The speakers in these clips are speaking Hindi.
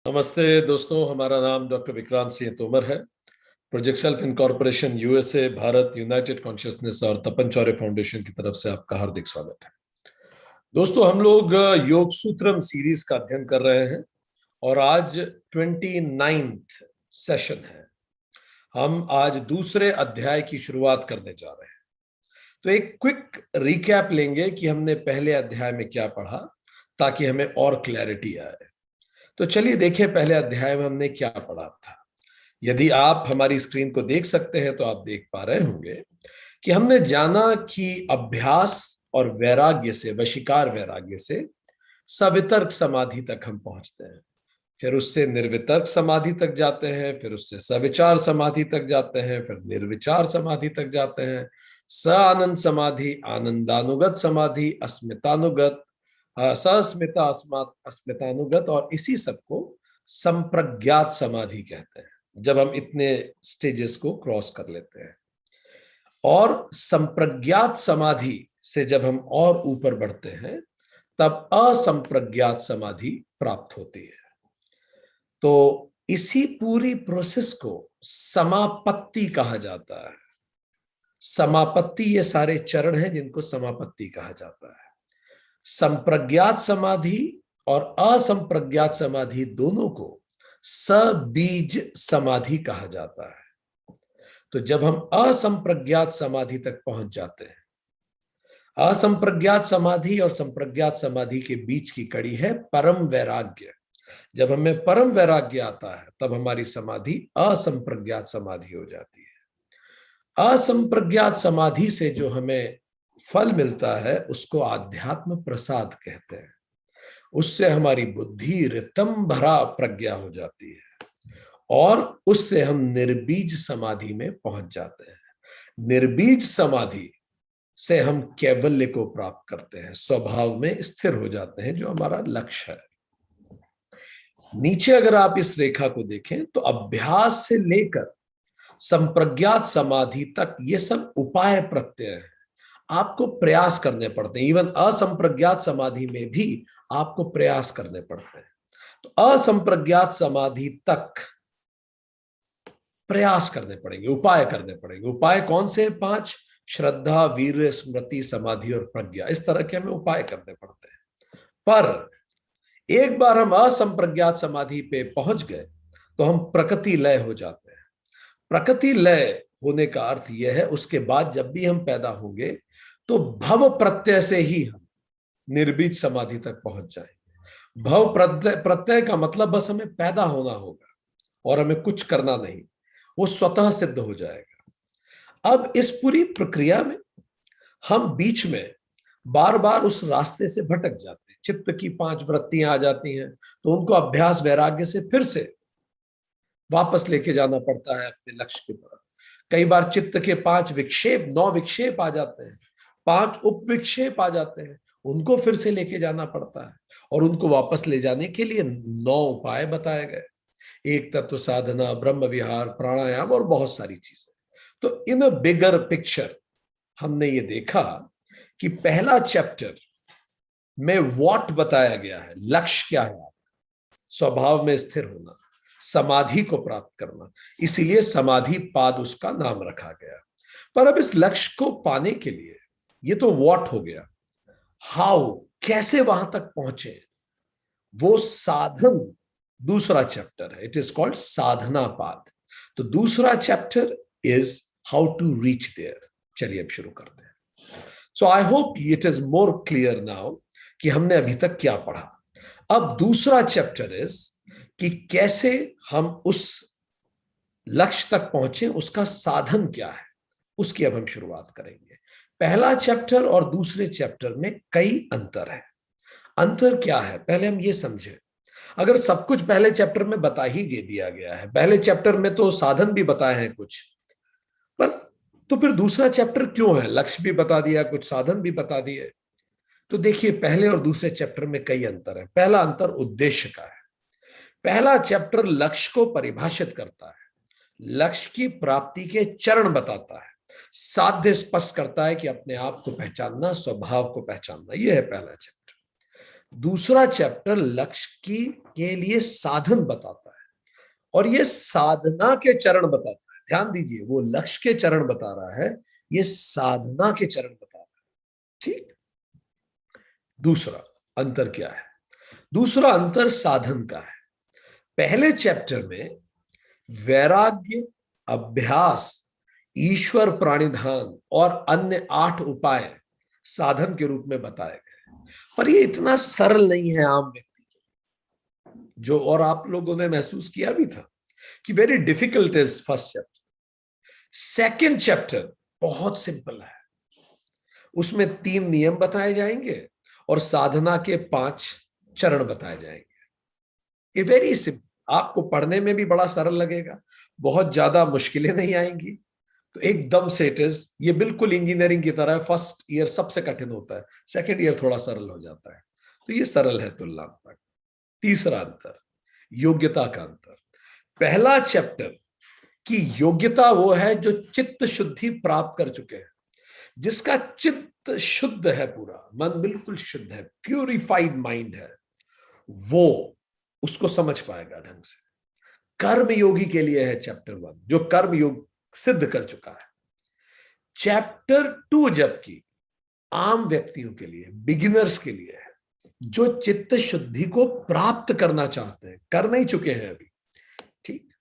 नमस्ते दोस्तों, हमारा नाम डॉक्टर विक्रांत सिंह तोमर है। Project self incorporation USA, Bharat, United consciousness और तपन चौरे फाउंडेशन की तरफ से आपका हार्दिक स्वागत है। दोस्तों, हम लोग योग सूत्रम सीरीज का अध्ययन कर रहे हैं और आज 29th सेशन है। हम आज दूसरे अध्याय की शुरुआत करने जा रहे हैं। तो एक क्विक रिकैप लेंगे कि हमने पहले अध्याय में क्या पढ़ा, ताकि हमें और क्लैरिटी आए। तो चलिए देखें पहले अध्याय में हमने क्या पढ़ा था। यदि आप हमारी स्क्रीन को देख सकते हैं तो आप देख पा रहे होंगे कि हमने जाना कि अभ्यास और वैराग्य से, वशीकार वैराग्य से सवितर्क समाधि तक हम पहुंचते हैं, फिर उससे निर्वितर्क समाधि तक जाते हैं, फिर उससे सविचार समाधि तक जाते हैं, फिर निर्विचार समाधि तक जाते हैं, स आनंद समाधि, आनंदानुगत समाधि, अस्मितानुगत, सस्मिता, अस्मितानुगत, और इसी सबको संप्रज्ञात समाधि कहते हैं जब हम इतने स्टेजेस को क्रॉस कर लेते हैं। और संप्रज्ञात समाधि से जब हम और ऊपर बढ़ते हैं तब असंप्रज्ञात समाधि प्राप्त होती है। तो इसी पूरी प्रोसेस को समापत्ति कहा जाता है। समापत्ति, ये सारे चरण हैं जिनको समापत्ति कहा जाता है। संप्रज्ञात समाधि और असंप्रज्ञात समाधि दोनों को सबीज समाधि कहा जाता है। तो जब हम असंप्रज्ञात समाधि तक पहुंच जाते हैं, असंप्रज्ञात समाधि और संप्रज्ञात समाधि के बीच की कड़ी है परम वैराग्य। जब हमें परम वैराग्य आता है तब हमारी समाधि असंप्रज्ञात समाधि हो जाती है। असंप्रज्ञात समाधि से जो हमें फल मिलता है उसको आध्यात्म प्रसाद कहते हैं। उससे हमारी बुद्धि रितम भरा प्रज्ञा हो जाती है और उससे हम निर्बीज समाधि में पहुंच जाते हैं। निर्बीज समाधि से हम कैवल्य को प्राप्त करते हैं, स्वभाव में स्थिर हो जाते हैं, जो हमारा लक्ष्य है। नीचे अगर आप इस रेखा को देखें तो अभ्यास से लेकर संप्रज्ञात समाधि तक ये सब उपाय प्रत्यय है। आपको प्रयास करने पड़ते हैं। इवन असंप्रज्ञात समाधि में भी आपको प्रयास करने पड़ते हैं। तो असंप्रज्ञात समाधि तक प्रयास करने पड़ेंगे, उपाय करने पड़ेंगे। उपाय कौन से? 5: श्रद्धा, वीर्य, स्मृति, समाधि और प्रज्ञा। इस तरह के हमें उपाय करने पड़ते हैं। पर एक बार हम असंप्रज्ञात समाधि पे पहुंच गए तो हम प्रकृति लय हो जाते हैं। प्रकृति लय होने का अर्थ यह है उसके बाद जब भी हम पैदा होंगे तो भव प्रत्यय से ही हम निर्बीज समाधि तक पहुंच जाएंगे। भव प्रत्यय का मतलब बस हमें पैदा होना होगा और हमें कुछ करना नहीं, वो स्वतः सिद्ध हो जाएगा। अब इस पूरी प्रक्रिया में हम बीच में बार बार उस रास्ते से भटक जाते हैं। चित्त की 5 वृत्तियां आ जाती हैं तो उनको अभ्यास वैराग्य से फिर से वापस लेके जाना पड़ता है अपने लक्ष्य की तरफ। कई बार चित्त के 5 विक्षेप, 9 विक्षेप आ जाते हैं, 5 उपविक्षेप आ जाते हैं, उनको फिर से लेके जाना पड़ता है। और उनको वापस ले जाने के लिए 9 उपाय बताए गए: एक तत्व साधना, ब्रह्म विहार, प्राणायाम और बहुत सारी चीजें। तो इन बिगर पिक्चर हमने ये देखा कि पहला चैप्टर में व्हाट बताया गया है, लक्ष्य क्या है, स्वभाव में स्थिर होना, समाधि को प्राप्त करना, इसीलिए समाधि पाद उसका नाम रखा गया। पर अब इस लक्ष्य को पाने के लिए, ये तो व्हाट हो गया, हाउ, कैसे वहां तक पहुंचे, वो साधन दूसरा चैप्टर है। इट इज कॉल्ड साधना पाद। तो दूसरा chapter is how to reach there. चलिए अब शुरू करते हैं। So I hope it is more clear now कि हमने अभी तक क्या पढ़ा। अब दूसरा चैप्टर इज कि कैसे हम उस लक्ष्य तक पहुंचे, उसका साधन क्या है, उसकी अब हम शुरुआत करेंगे। पहला चैप्टर और दूसरे चैप्टर में कई अंतर है। अंतर क्या है पहले हम ये समझें। अगर सब कुछ पहले चैप्टर में बता ही दिया गया है, पहले चैप्टर में तो साधन भी बताए हैं कुछ, पर तो फिर दूसरा चैप्टर क्यों है? लक्ष्य भी बता दिया, कुछ साधन भी बता दिए। तो देखिए, पहले और दूसरे चैप्टर में कई अंतर है। पहला अंतर उद्देश्य का है। पहला चैप्टर लक्ष्य को परिभाषित करता है, लक्ष्य की प्राप्ति के चरण बताता है, साध्य स्पष्ट करता है कि अपने आप को पहचानना, स्वभाव को पहचानना। यह है पहला चैप्टर। दूसरा चैप्टर लक्ष्य की के लिए साधन बताता है, और ये साधना के चरण बताता है। ध्यान दीजिए, वो लक्ष्य के चरण बता रहा है, ये साधना के चरण बता रहा है। ठीक। दूसरा अंतर क्या है? दूसरा अंतर साधन का है। पहले चैप्टर में वैराग्य, अभ्यास, ईश्वर प्राणिधान और अन्य 8 उपाय साधन के रूप में बताए गए, पर ये इतना सरल नहीं है आम व्यक्ति जो, और आप लोगों ने महसूस किया भी था कि very difficult is first chapter. Second chapter बहुत सिंपल है, उसमें 3 नियम बताए जाएंगे और साधना के 5 चरण बताए जाएंगे। ये वेरी सिंपल, आपको पढ़ने में भी बड़ा सरल लगेगा, बहुत ज्यादा मुश्किलें नहीं आएंगी, तो एकदम से इट इज, ये बिल्कुल इंजीनियरिंग की तरह है। फर्स्ट ईयर सबसे कठिन होता है, सेकंड ईयर थोड़ा सरल हो जाता है, तो ये सरल है तुलनात्मक। तीसरा अंतर, योग्यता का अंतर। पहला चैप्टर की योग्यता वो है जो चित्त शुद्धि प्राप्त कर चुके हैं, जिसका चित्त शुद्ध है, पूरा मन बिल्कुल शुद्ध है, प्यूरिफाइड माइंड है, वो उसको समझ पाएगा ढंग से। कर्म योगी के लिए है चैप्टर 1, जो कर्म योग सिद्ध कर चुका है। चैप्टर 2 जबकि आम व्यक्तियों के लिए, बिगिनर्स के लिए है, जो चित्त शुद्धि को प्राप्त करना चाहते हैं, कर नहीं चुके हैं अभी। ठीक।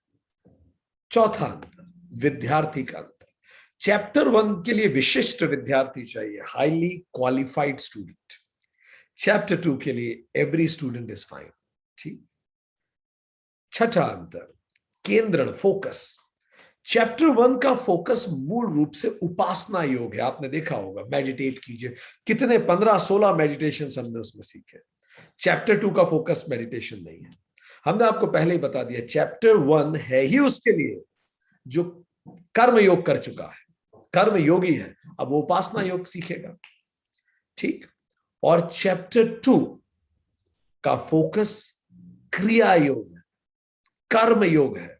चौथा अंतर, विद्यार्थी का अंतर। चैप्टर 1 के लिए विशिष्ट विद्यार्थी चाहिए, हाईली क्वालिफाइड स्टूडेंट। चैप्टर 2 के लिए एवरी स्टूडेंट इज फाइन। ठीक। छठा अंतर, केंद्रण, फोकस। चैप्टर 1 का फोकस मूल रूप से उपासना योग है। आपने देखा होगा, मेडिटेट कीजिए, कितने 15-16 मेडिटेशन हमने उसमें सीखे। चैप्टर 2 का फोकस मेडिटेशन नहीं है। हमने आपको पहले ही बता दिया, चैप्टर 1 है ही उसके लिए जो कर्म योग कर चुका है, कर्म योगी है, अब वो उपासना योग सीखेगा। ठीक। और चैप्टर 2 का फोकस क्रिया योग है, कर्म योग है,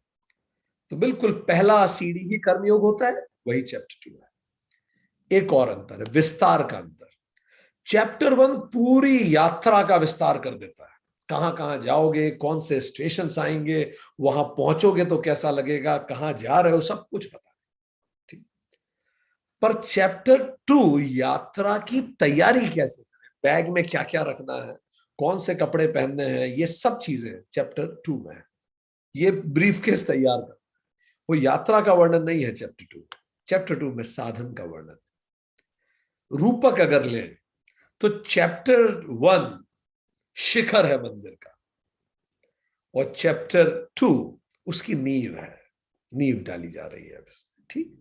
तो बिल्कुल पहला सीढ़ी ही कर्म योग होता है, वही चैप्टर 2 है। एक और अंतर है, विस्तार का अंतर। चैप्टर 1 पूरी यात्रा का विस्तार कर देता है, कहां कहां जाओगे, कौन से स्टेशन आएंगे, वहां पहुंचोगे तो कैसा लगेगा, कहां जा रहे हो, सब कुछ पता है। ठीक। पर चैप्टर 2 यात्रा की तैयारी कैसे करें, बैग में क्या क्या रखना है, कौन से कपड़े पहनने हैं, ये सब चीजें चैप्टर 2 में है। ये ब्रीफकेस तैयार कर, वो यात्रा का वर्णन नहीं है चैप्टर 2। चैप्टर 2 में साधन का वर्णन। रूपक अगर लें तो चैप्टर 1 शिखर है मंदिर का, और चैप्टर 2 उसकी नींव है, नींव डाली जा रही है। ठीक।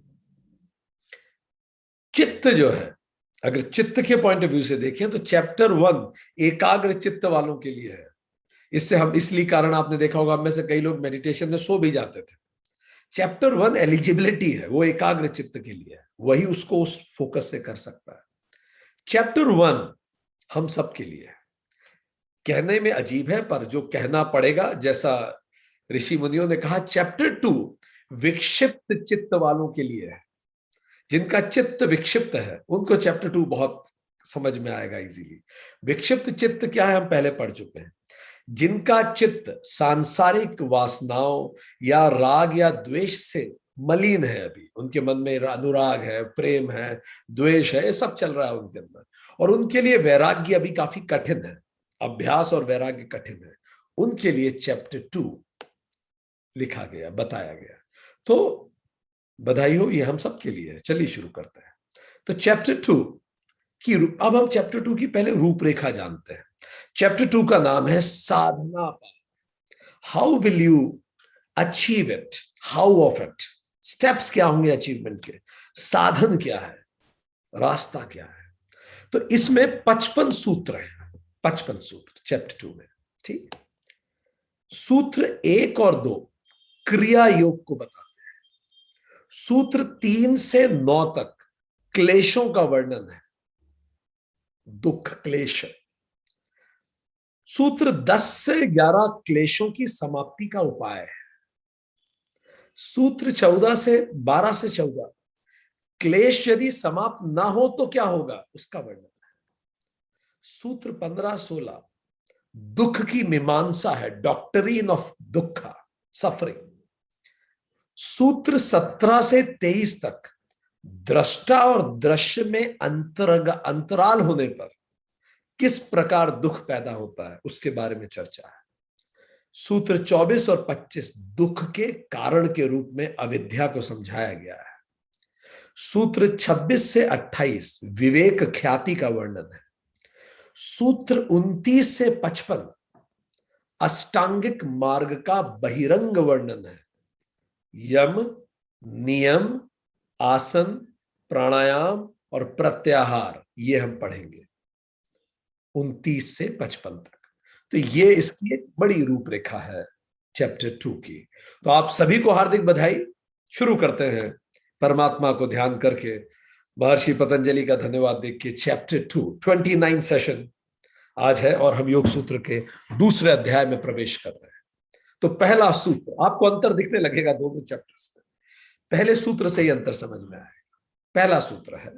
चित्त जो है, अगर चित्त के पॉइंट ऑफ व्यू से देखें तो चैप्टर 1 एकाग्र चित्त वालों के लिए है। इससे हम, इसलिए कारण आपने देखा होगा, में से कई लोग मेडिटेशन में सो भी जाते थे। चैप्टर 1 एलिजिबिलिटी है, वो एकाग्र चित्त के लिए है, वही उसको उस फोकस से कर सकता है। चैप्टर 1 हम सब के लिए है। कहने में अजीब है, पर जो कहना पड़ेगा, जैसा ऋषि मुनियों ने कहा, चैप्टर 2 विक्षिप्त चित्त वालों के लिए है। जिनका चित्त विक्षिप्त है उनको चैप्टर 2 बहुत समझ में आएगा इजीली। विक्षिप्त चित्त क्या है, हम पहले पढ़ चुके हैं। जिनका चित्त सांसारिक वासनाओं या राग या द्वेष से मलिन है, अभी उनके मन में अनुराग है, प्रेम है, द्वेष है, ये सब चल रहा है उनके अंदर, और उनके लिए वैराग्य अभी काफी कठिन है, अभ्यास और वैराग्य कठिन है, उनके लिए चैप्टर 2 लिखा गया, बताया गया। तो बधाई हो, ये हम सब के लिए है। चलिए शुरू करते हैं। तो चैप्टर 2 की, अब हम चैप्टर 2 की पहले रूपरेखा जानते हैं। चैप्टर 2 का नाम है Sadhana path. How will you achieve it, how of it, steps क्या होंगे अचीवमेंट के, साधन क्या है, रास्ता क्या है। तो इसमें 55 सूत्र हैं, 55 सूत्र चैप्टर 2 में। ठीक। सूत्र 1 और 2 क्रिया योग को बताते हैं। सूत्र 3 से 9 तक क्लेशों का वर्णन है, दुख क्लेश। सूत्र 10 से 11 क्लेशों की समाप्ति का उपाय है। सूत्र 14 से 12 से 14 क्लेश यदि समाप्त ना हो तो क्या होगा, उसका वर्णन है। सूत्र 15-16 दुख की मीमांसा है, डॉक्टरीन ऑफ दुखा, सफरिंग। सूत्र 17 से 23 तक दृष्टा और दृश्य में अंतराल होने पर किस प्रकार दुख पैदा होता है उसके बारे में चर्चा है। सूत्र 24 और 25 दुख के कारण के रूप में अविद्या को समझाया गया है। सूत्र 26 से 28 विवेक ख्याति का वर्णन है। सूत्र 29 से 55 अष्टांगिक मार्ग का बहिरंग वर्णन है। यम, नियम, आसन, प्राणायाम और प्रत्याहार ये हम पढ़ेंगे 29 से 55 तक। तो ये इसकी एक बड़ी रूपरेखा है चैप्टर 2 की। तो आप सभी को हार्दिक बधाई। शुरू करते हैं परमात्मा को ध्यान करके, महर्षि पतंजलि का धन्यवाद देख के। चैप्टर 2 29 सेशन आज है और हम योग सूत्र के दूसरे अध्याय में प्रवेश कर रहे हैं। तो पहला सूत्र, आपको अंतर दिखने लगेगा दोनों चैप्टर्स में, पहले सूत्र से ही अंतर समझ में आएगा। पहला सूत्र है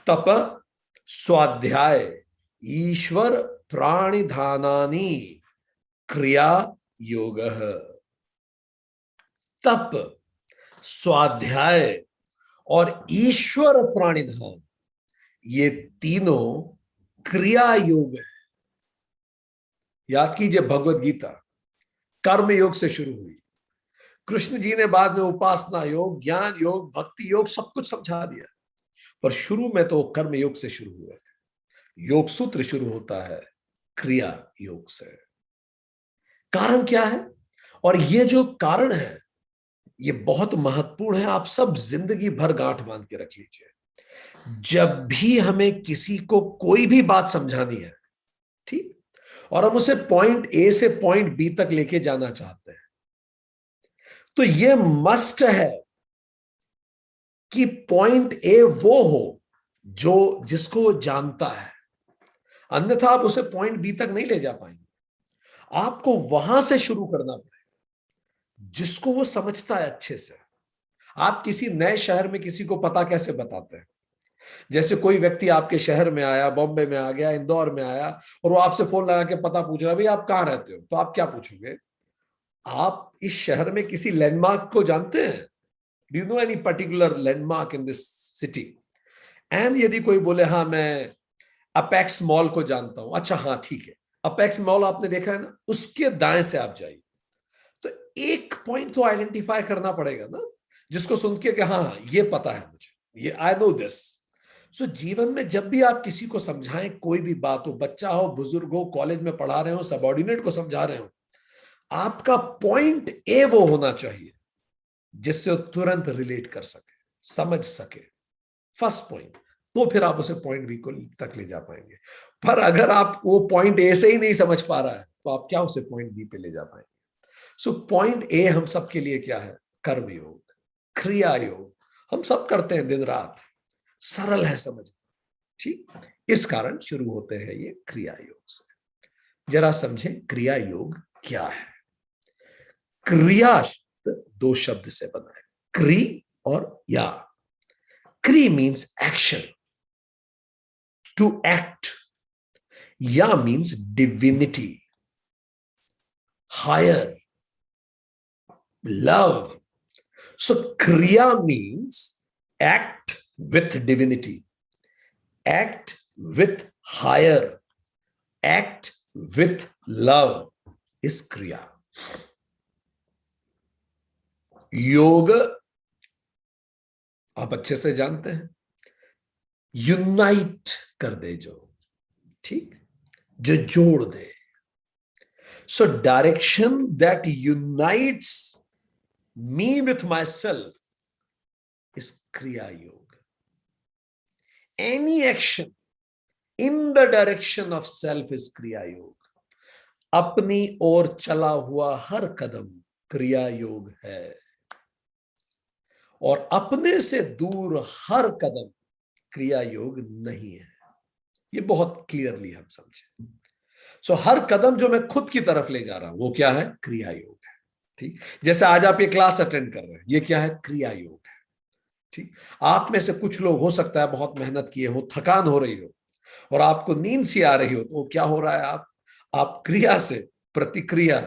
तप स्वाध्याय ईश्वर प्राणिधानानि क्रिया योग। तप, स्वाध्याय और ईश्वर प्राणिधान ये तीनों क्रिया योग है। याद कीजिए भगवत गीता कर्म योग से शुरू हुई। कृष्ण जी ने बाद में उपासना योग, ज्ञान योग, भक्ति योग सब कुछ समझा दिया, पर शुरू में तो कर्म योग से शुरू हुए थे। योग सूत्र शुरू होता है क्रिया योग से। कारण क्या है? और ये जो कारण है ये बहुत महत्वपूर्ण है, आप सब जिंदगी भर गांठ बांध के रख लीजिए। जब भी हमें किसी को कोई भी बात समझानी है, ठीक, और हम उसे पॉइंट ए से पॉइंट बी तक लेके जाना चाहते हैं, तो यह मस्ट है कि पॉइंट ए वो हो जो जिसको वो जानता है, अन्यथा आप उसे पॉइंट बी तक नहीं ले जा पाएंगे। आपको वहां से शुरू करना पड़ेगा जिसको वो समझता है अच्छे से। आप किसी नए शहर में किसी को पता कैसे बताते हैं? जैसे कोई व्यक्ति आपके शहर में आया, बॉम्बे में आ गया, इंदौर में आया, और वो आपसे फोन लगा के पता पूछ रहा है, भाई आप कहाँ रहते हो? तो आप क्या पूछोगे? आप इस शहर में किसी लैंडमार्क को जानते हैं? Do you know any particular landmark in this city? And यदि कोई बोले हाँ मैं अपेक्स मॉल को जानता हूं, अच्छा हाँ ठीक है, अपेक्स मॉल आपने देखा है ना, उसके दाएं से आप जाइए। तो एक पॉइंट तो आइडेंटिफाई करना पड़ेगा ना, जिसको सुन के कि हाँ ये पता है मुझे, ये आई नो दिस। सो जीवन में जब भी आप किसी को समझाएं, कोई भी बात हो, बच्चा हो, बुजुर्ग हो, कॉलेज में पढ़ा रहे हो, सबऑर्डिनेट को समझा रहे हो, आपका पॉइंट ए वो होना चाहिए जिससे वो तुरंत रिलेट कर सके, समझ सके, फर्स्ट पॉइंट। तो फिर आप उसे पॉइंट बी को तक ले जा पाएंगे। पर अगर आप वो पॉइंट ए से ही नहीं समझ पा रहा है, तो आप क्या उसे पॉइंट बी पे ले जा पाएंगे? सो पॉइंट ए हम सब के लिए क्या है? कर्म योग, क्रिया योग। हम सब करते हैं दिन रात, सरल है समझ, ठीक। इस कारण शुरू होते हैं ये क्रिया योग से। जरा समझे क्रिया योग क्या है। क्रिया दो शब्द से बना है, क्री और या। क्री मीन्स एक्शन, टू एक्ट। या means divinity, higher, love. So kriya means act with divinity, act with higher, act with love is kriya. योग आप अच्छे से जानते हैं, यूनाइट कर दे जो, ठीक, जो जोड़ दे। So direction that unites me with myself is Kriya Yoga. Any action in the direction of self is Kriya Yoga. अपनी ओर चला हुआ हर कदम क्रिया योग है, और अपने से दूर हर कदम क्रिया योग नहीं है। ये बहुत क्लियरली हम समझे। सो हर कदम जो मैं खुद की तरफ ले जा रहा हूं वो क्या है? क्रिया योग है, ठीक। जैसे आज आप ये क्लास अटेंड कर रहे हैं, ये क्या है? क्रिया योग है, ठीक। आप में से कुछ लोग हो सकता है बहुत मेहनत किए हो, थकान हो रही हो और आपको नींद सी आ रही हो, तो क्या हो रहा है? आप क्रिया से प्रतिक्रिया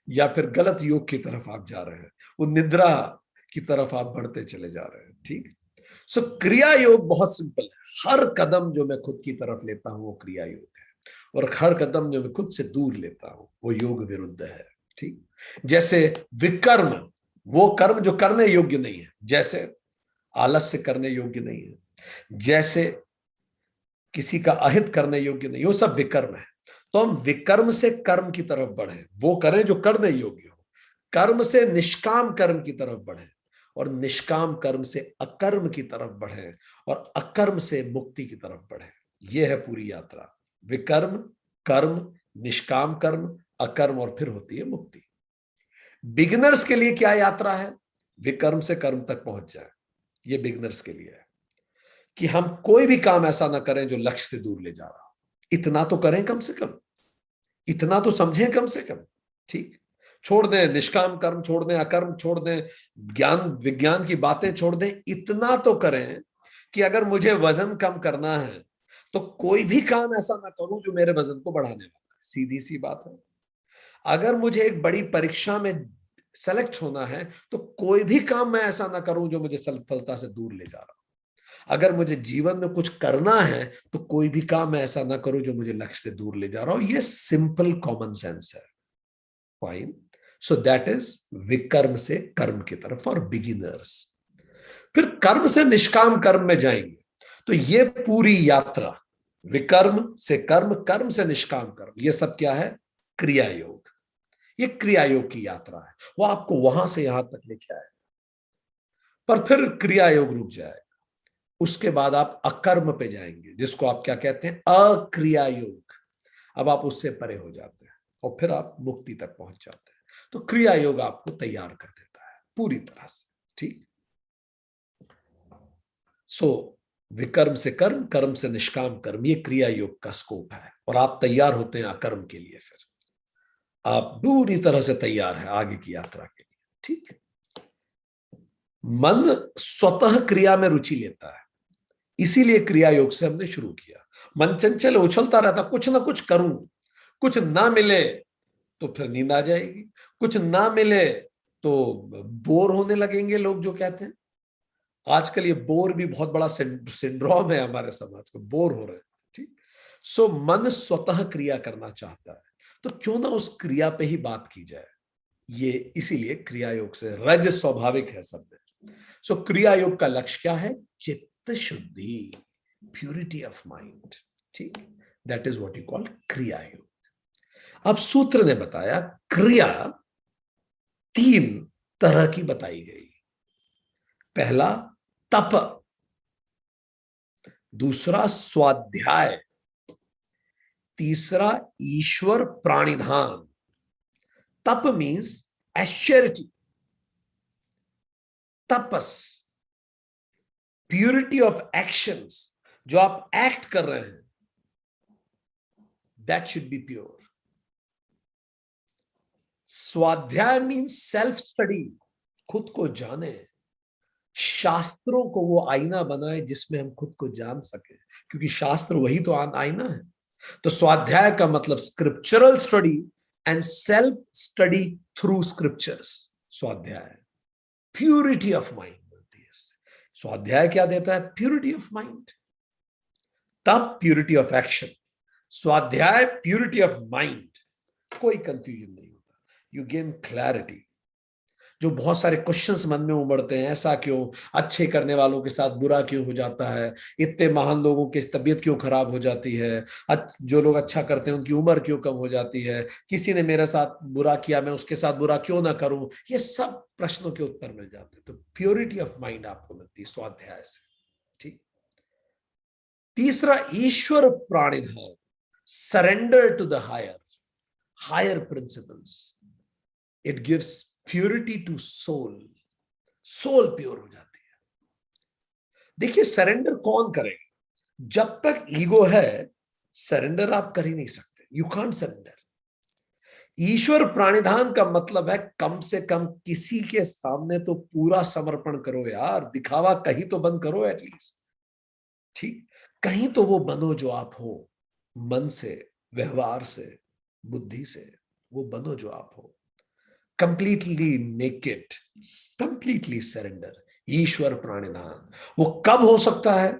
या फिर गलत योग की तरफ आप जा रहे हैं, वो निद्रा की तरफ आप बढ़ते चले जा रहे हैं। ठीक। सो क्रिया योग बहुत सिंपल है। हर कदम जो मैं खुद की तरफ लेता हूं वो क्रिया योग है, और हर कदम जो मैं खुद से दूर लेता हूं वो योग विरुद्ध है। ठीक। जैसे विकर्म, वो कर्म जो करने योग्य नहीं है, जैसे आलस्य करने योग्य नहीं है, जैसे किसी का अहित करने योग्य नहीं, वो सब विकर्म है। तो हम विकर्म से कर्म की तरफ बढ़े, वो करें जो करने योग्य हो। कर्म से निष्काम कर्म की तरफ बढ़े, और निष्काम कर्म से अकर्म की तरफ बढ़े, और अकर्म से मुक्ति की तरफ बढ़े। यह है पूरी यात्रा। विकर्म, कर्म, निष्काम कर्म, अकर्म, और फिर होती है मुक्ति। बिगिनर्स के लिए क्या यात्रा है? विकर्म से कर्म तक पहुंच जाए। ये बिगिनर्स के लिए है कि हम कोई भी काम ऐसा ना करें जो लक्ष्य से दूर ले जा रहा हो। इतना तो करें कम से कम, इतना तो समझें कम से कम। ठीक। छोड़ दें निष्काम कर्म, छोड़ दें अकर्म, छोड़ दें ज्ञान विज्ञान की बातें, छोड़ दें। इतना तो करें कि अगर मुझे वजन कम करना है तो कोई भी काम ऐसा ना करूं जो मेरे वजन को बढ़ाने वाला है। सीधी सी बात है। अगर मुझे एक बड़ी परीक्षा में सेलेक्ट होना है तो कोई भी काम मैं ऐसा ना करूं जो मुझे सफलता से दूर ले जा रहा हो। अगर मुझे जीवन में कुछ करना है तो कोई भी काम मैं ऐसा ना करूं जो मुझे लक्ष्य से दूर ले जा रहा हो। ये सिंपल कॉमन सेंस है। फाइन। सो दैट इज विकर्म से कर्म की तरफ और बिगिनर्स। फिर कर्म से निष्काम कर्म में जाएंगे तो ये पूरी यात्रा, विकर्म से कर्म, कर्म से निष्काम कर्म, ये सब क्या है? क्रिया योग। ये क्रिया योग की यात्रा है, वो आपको वहां से यहां तक लेके आए, पर फिर क्रिया योग रुक जाएगा। उसके बाद आप अकर्म पे जाएंगे, जिसको आप क्या कहते हैं? अक्रिया योग। अब आप उससे परे हो जाते हैं और फिर आप मुक्ति तक पहुंच जाते हैं। तो क्रिया योग आपको तैयार कर देता है पूरी तरह से। ठीक। सो विकर्म से कर्म, कर्म से निष्काम कर्म, ये क्रिया योग का स्कोप है, और आप तैयार होते हैं अकर्म के लिए। फिर आप पूरी तरह से तैयार हैं आगे की यात्रा के लिए। ठीक है। मन स्वतः क्रिया में रुचि लेता है, इसीलिए क्रिया योग से हमने शुरू किया। मन चंचल उछलता रहता, कुछ ना कुछ करूं, कुछ ना मिले तो फिर नींद आ जाएगी, कुछ ना मिले तो बोर होने लगेंगे लोग जो कहते हैं। आजकल ये बोर भी बहुत बड़ा सिंड्रोम है हमारे समाज को, बोर हो रहे हैं। ठीक। सो मन स्वतः क्रिया करना चाहता है, तो क्यों ना उस क्रिया पे ही बात की जाए। ये इसीलिए क्रिया योग से रज स्वाभाविक है सब में। सो क्रिया योग का लक्ष्य क्या है? चित्त शुद्धि, प्यूरिटी ऑफ माइंड। ठीक। That is what you call क्रिया योग। अब सूत्र ने बताया क्रिया तीन तरह की बताई गई। पहला तप, दूसरा स्वाध्याय, तीसरा ईश्वर प्राणिधान। तप मीन्स एश्चरिटी, तपस, प्यूरिटी ऑफ एक्शंस। जो आप एक्ट कर रहे हैं दैट शुड बी प्योर। स्वाध्याय मीन्स सेल्फ स्टडी, खुद को जाने, शास्त्रों को वो आईना बनाए जिसमें हम खुद को जान सके, क्योंकि शास्त्र वही तो आईना है। तो स्वाध्याय का मतलब scriptural study and self study through scriptures. स्वाध्याय प्यूरिटी ऑफ माइंड बोलती है। स्वाध्याय क्या देता है? Purity of mind. तब प्यूरिटी ऑफ एक्शन, स्वाध्याय प्यूरिटी ऑफ माइंड। कोई कंफ्यूजन नहीं होता, यू गेन क्लैरिटी। जो बहुत सारे क्वेश्चंस मन में उमड़ते हैं, ऐसा क्यों, अच्छे करने वालों के साथ बुरा क्यों हो जाता है, इतने महान लोगों की तबीयत क्यों खराब हो जाती है, जो लोग अच्छा करते हैं उनकी उम्र क्यों कम हो जाती है, किसी ने मेरे साथ बुरा किया मैं उसके साथ बुरा क्यों ना करूं, ये सब प्रश्नों के उत्तर मिल जाते हैं। तो प्योरिटी ऑफ माइंड आपको मिलती है स्वाध्याय से। ठीक। तीसरा ईश्वर प्राणिधान, surrender to the higher principles. It gives purity to soul, soul pure हो जाती है। देखिए सरेंडर कौन करेगा? जब तक ईगो है सरेंडर आप कर ही नहीं सकते, यू कांट सरेंडर। ईश्वर प्राणिधान का मतलब है कम से कम किसी के सामने तो पूरा समर्पण करो यार, दिखावा कहीं तो बंद करो एटलीस्ट। ठीक। कहीं तो वो बनो जो आप हो, मन से, व्यवहार से, बुद्धि से, वो बनो जो आप हो, कंप्लीटली नेकेड, कंप्लीटली सरेंडर, ईश्वर प्राणिधान। वो कब हो सकता है?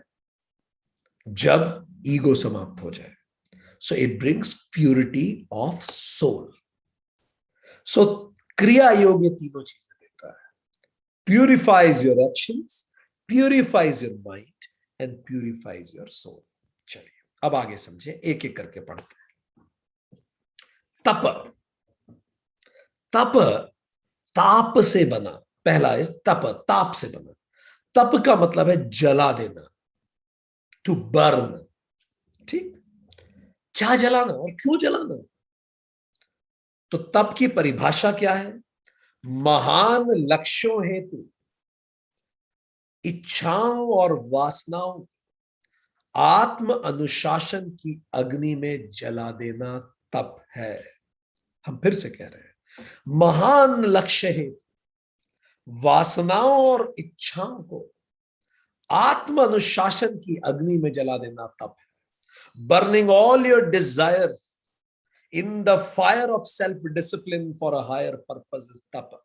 जब ईगो समाप्त हो जाए। So it brings purity of soul. So Kriya Yoga ये तीनों चीजें देता है। Purifies your actions, purifies your mind and purifies your soul. चलिए अब आगे समझे, एक एक करके पढ़ते हैं। तप, तप ताप से बना। पहला इस तप, ताप से बना। तप का मतलब है जला देना, टू बर्न। ठीक, क्या जलाना और क्यों जलाना? तो तप की परिभाषा क्या है? महान लक्ष्यों हेतु इच्छाओं और वासनाओं आत्म अनुशासन की अग्नि में जला देना तप है। हम फिर से कह रहे हैं, महान लक्ष्य हेतु वासनाओं और इच्छाओं को आत्म अनुशासन की अग्नि में जला देना तप है। Burning all your desires in the fire of self discipline for a higher purpose is तप।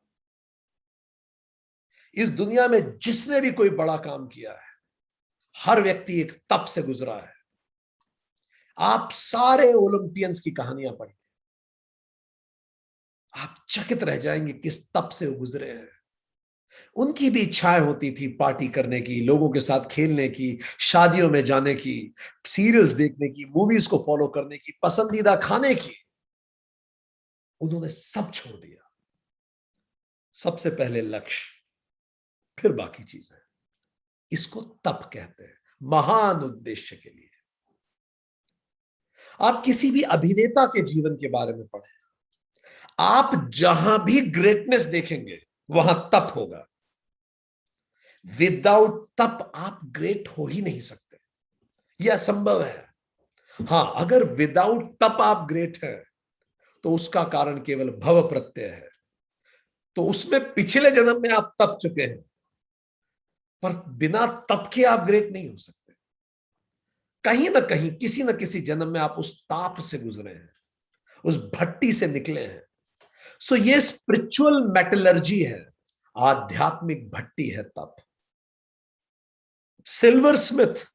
इस दुनिया में जिसने भी कोई बड़ा काम किया है, हर व्यक्ति एक तप से गुजरा है। आप सारे ओलंपियंस की कहानियां पढ़िए, आप चकित रह जाएंगे किस तप से वो गुजरे हैं। उनकी भी इच्छाएं होती थी पार्टी करने की, लोगों के साथ खेलने की, शादियों में जाने की, सीरियल्स देखने की, मूवीज को फॉलो करने की, पसंदीदा खाने की। उन्होंने सब छोड़ दिया। सबसे पहले लक्ष्य, फिर बाकी चीजें। इसको तप कहते हैं, महान उद्देश्य के लिए। आप किसी भी अभिनेता के जीवन के बारे में पढ़ें, आप जहां भी ग्रेटनेस देखेंगे वहां तप होगा। विदाउट तप आप ग्रेट हो ही नहीं सकते, यह असंभव है। हां, अगर विदाउट तप आप ग्रेट हैं तो उसका कारण केवल भव प्रत्यय है। तो उसमें पिछले जन्म में आप तप चुके हैं, पर बिना तप के आप ग्रेट नहीं हो सकते। कहीं ना कहीं, किसी न किसी जन्म में आप उस ताप से गुजरे हैं, उस भट्टी से निकले हैं। सो ये स्पिरिचुअल मेटलर्जी है, आध्यात्मिक भट्टी है तप। सिल्वर स्मिथ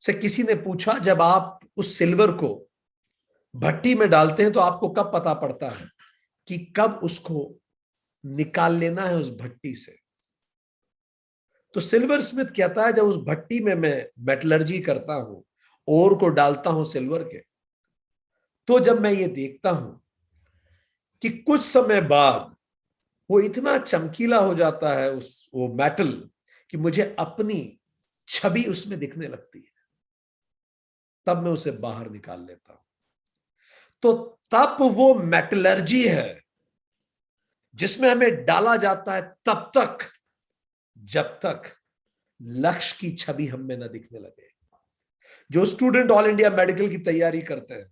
से किसी ने पूछा, जब आप उस सिल्वर को भट्टी में डालते हैं तो आपको कब पता पड़ता है कि कब उसको निकाल लेना है उस भट्टी से? तो सिल्वर स्मिथ कहता है, जब उस भट्टी में मैं मेटलर्जी करता हूं, ओर को डालता हूं सिल्वर के, तो जब मैं ये देखता हूं कि कुछ समय बाद वो इतना चमकीला हो जाता है वो मेटल, कि मुझे अपनी छवि उसमें दिखने लगती है, तब मैं उसे बाहर निकाल लेता हूं। तो तप वो मेटलर्जी है जिसमें हमें डाला जाता है तब तक जब तक लक्ष्य की छवि हम में न दिखने लगे। जो स्टूडेंट ऑल इंडिया मेडिकल की तैयारी करते हैं,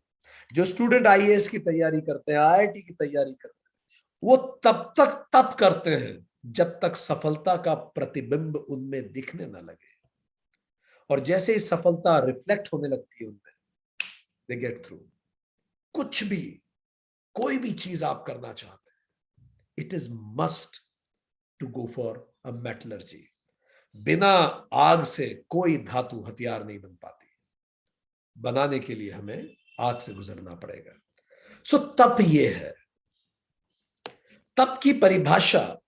जो स्टूडेंट आईएएस की तैयारी करते हैं, आईआईटी की तैयारी करते हैं, वो तब तक तप करते हैं जब तक सफलता का प्रतिबिंब उनमें दिखने न लगे। और जैसे ही सफलता रिफ्लेक्ट होने लगती है उनमें, दे गेट थ्रू। कुछ भी, कोई भी चीज आप करना चाहते हैं, it is must to go for a metallurgy. बिना आग से कोई धातु हथियार नहीं बन पाती। बनाने के लिए हमें आग से गुजरना पड़ेगा। सो तप ये है। तप की परिभाषा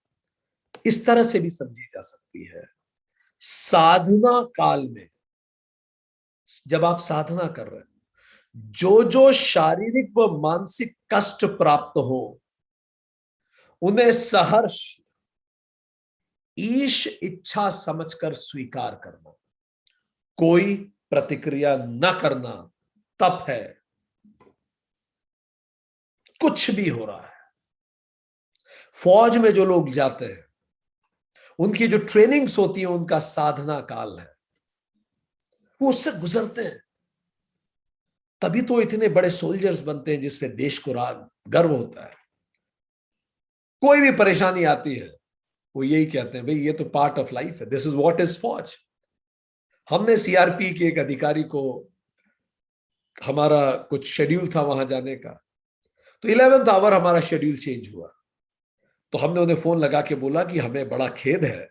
इस तरह से भी समझी जा सकती है, साधना काल में जब आप साधना कर रहे हैं, जो जो शारीरिक व मानसिक कष्ट प्राप्त हो, उन्हें सहर्ष ईश इच्छा समझकर स्वीकार करना, कोई प्रतिक्रिया न करना तप है। कुछ भी हो रहा है, फौज में जो लोग जाते हैं उनकी जो ट्रेनिंग्स होती है, उनका साधना काल है, वो उससे गुजरते हैं। तभी तो इतने बड़े सोल्जर्स बनते हैं जिसपे देश को गर्व होता है। कोई भी परेशानी आती है, वो यही कहते हैं, भाई ये तो पार्ट ऑफ लाइफ है, दिस इज व्हाट इज फौज। हमने सीआरपी के एक अधिकारी को हमारा कुछ शेड्यूल था वहां जाने का, तो 11th आवर हमारा शेड्यूल चेंज हुआ। तो हमने उन्हें फोन लगा के बोला कि हमें बड़ा खेद है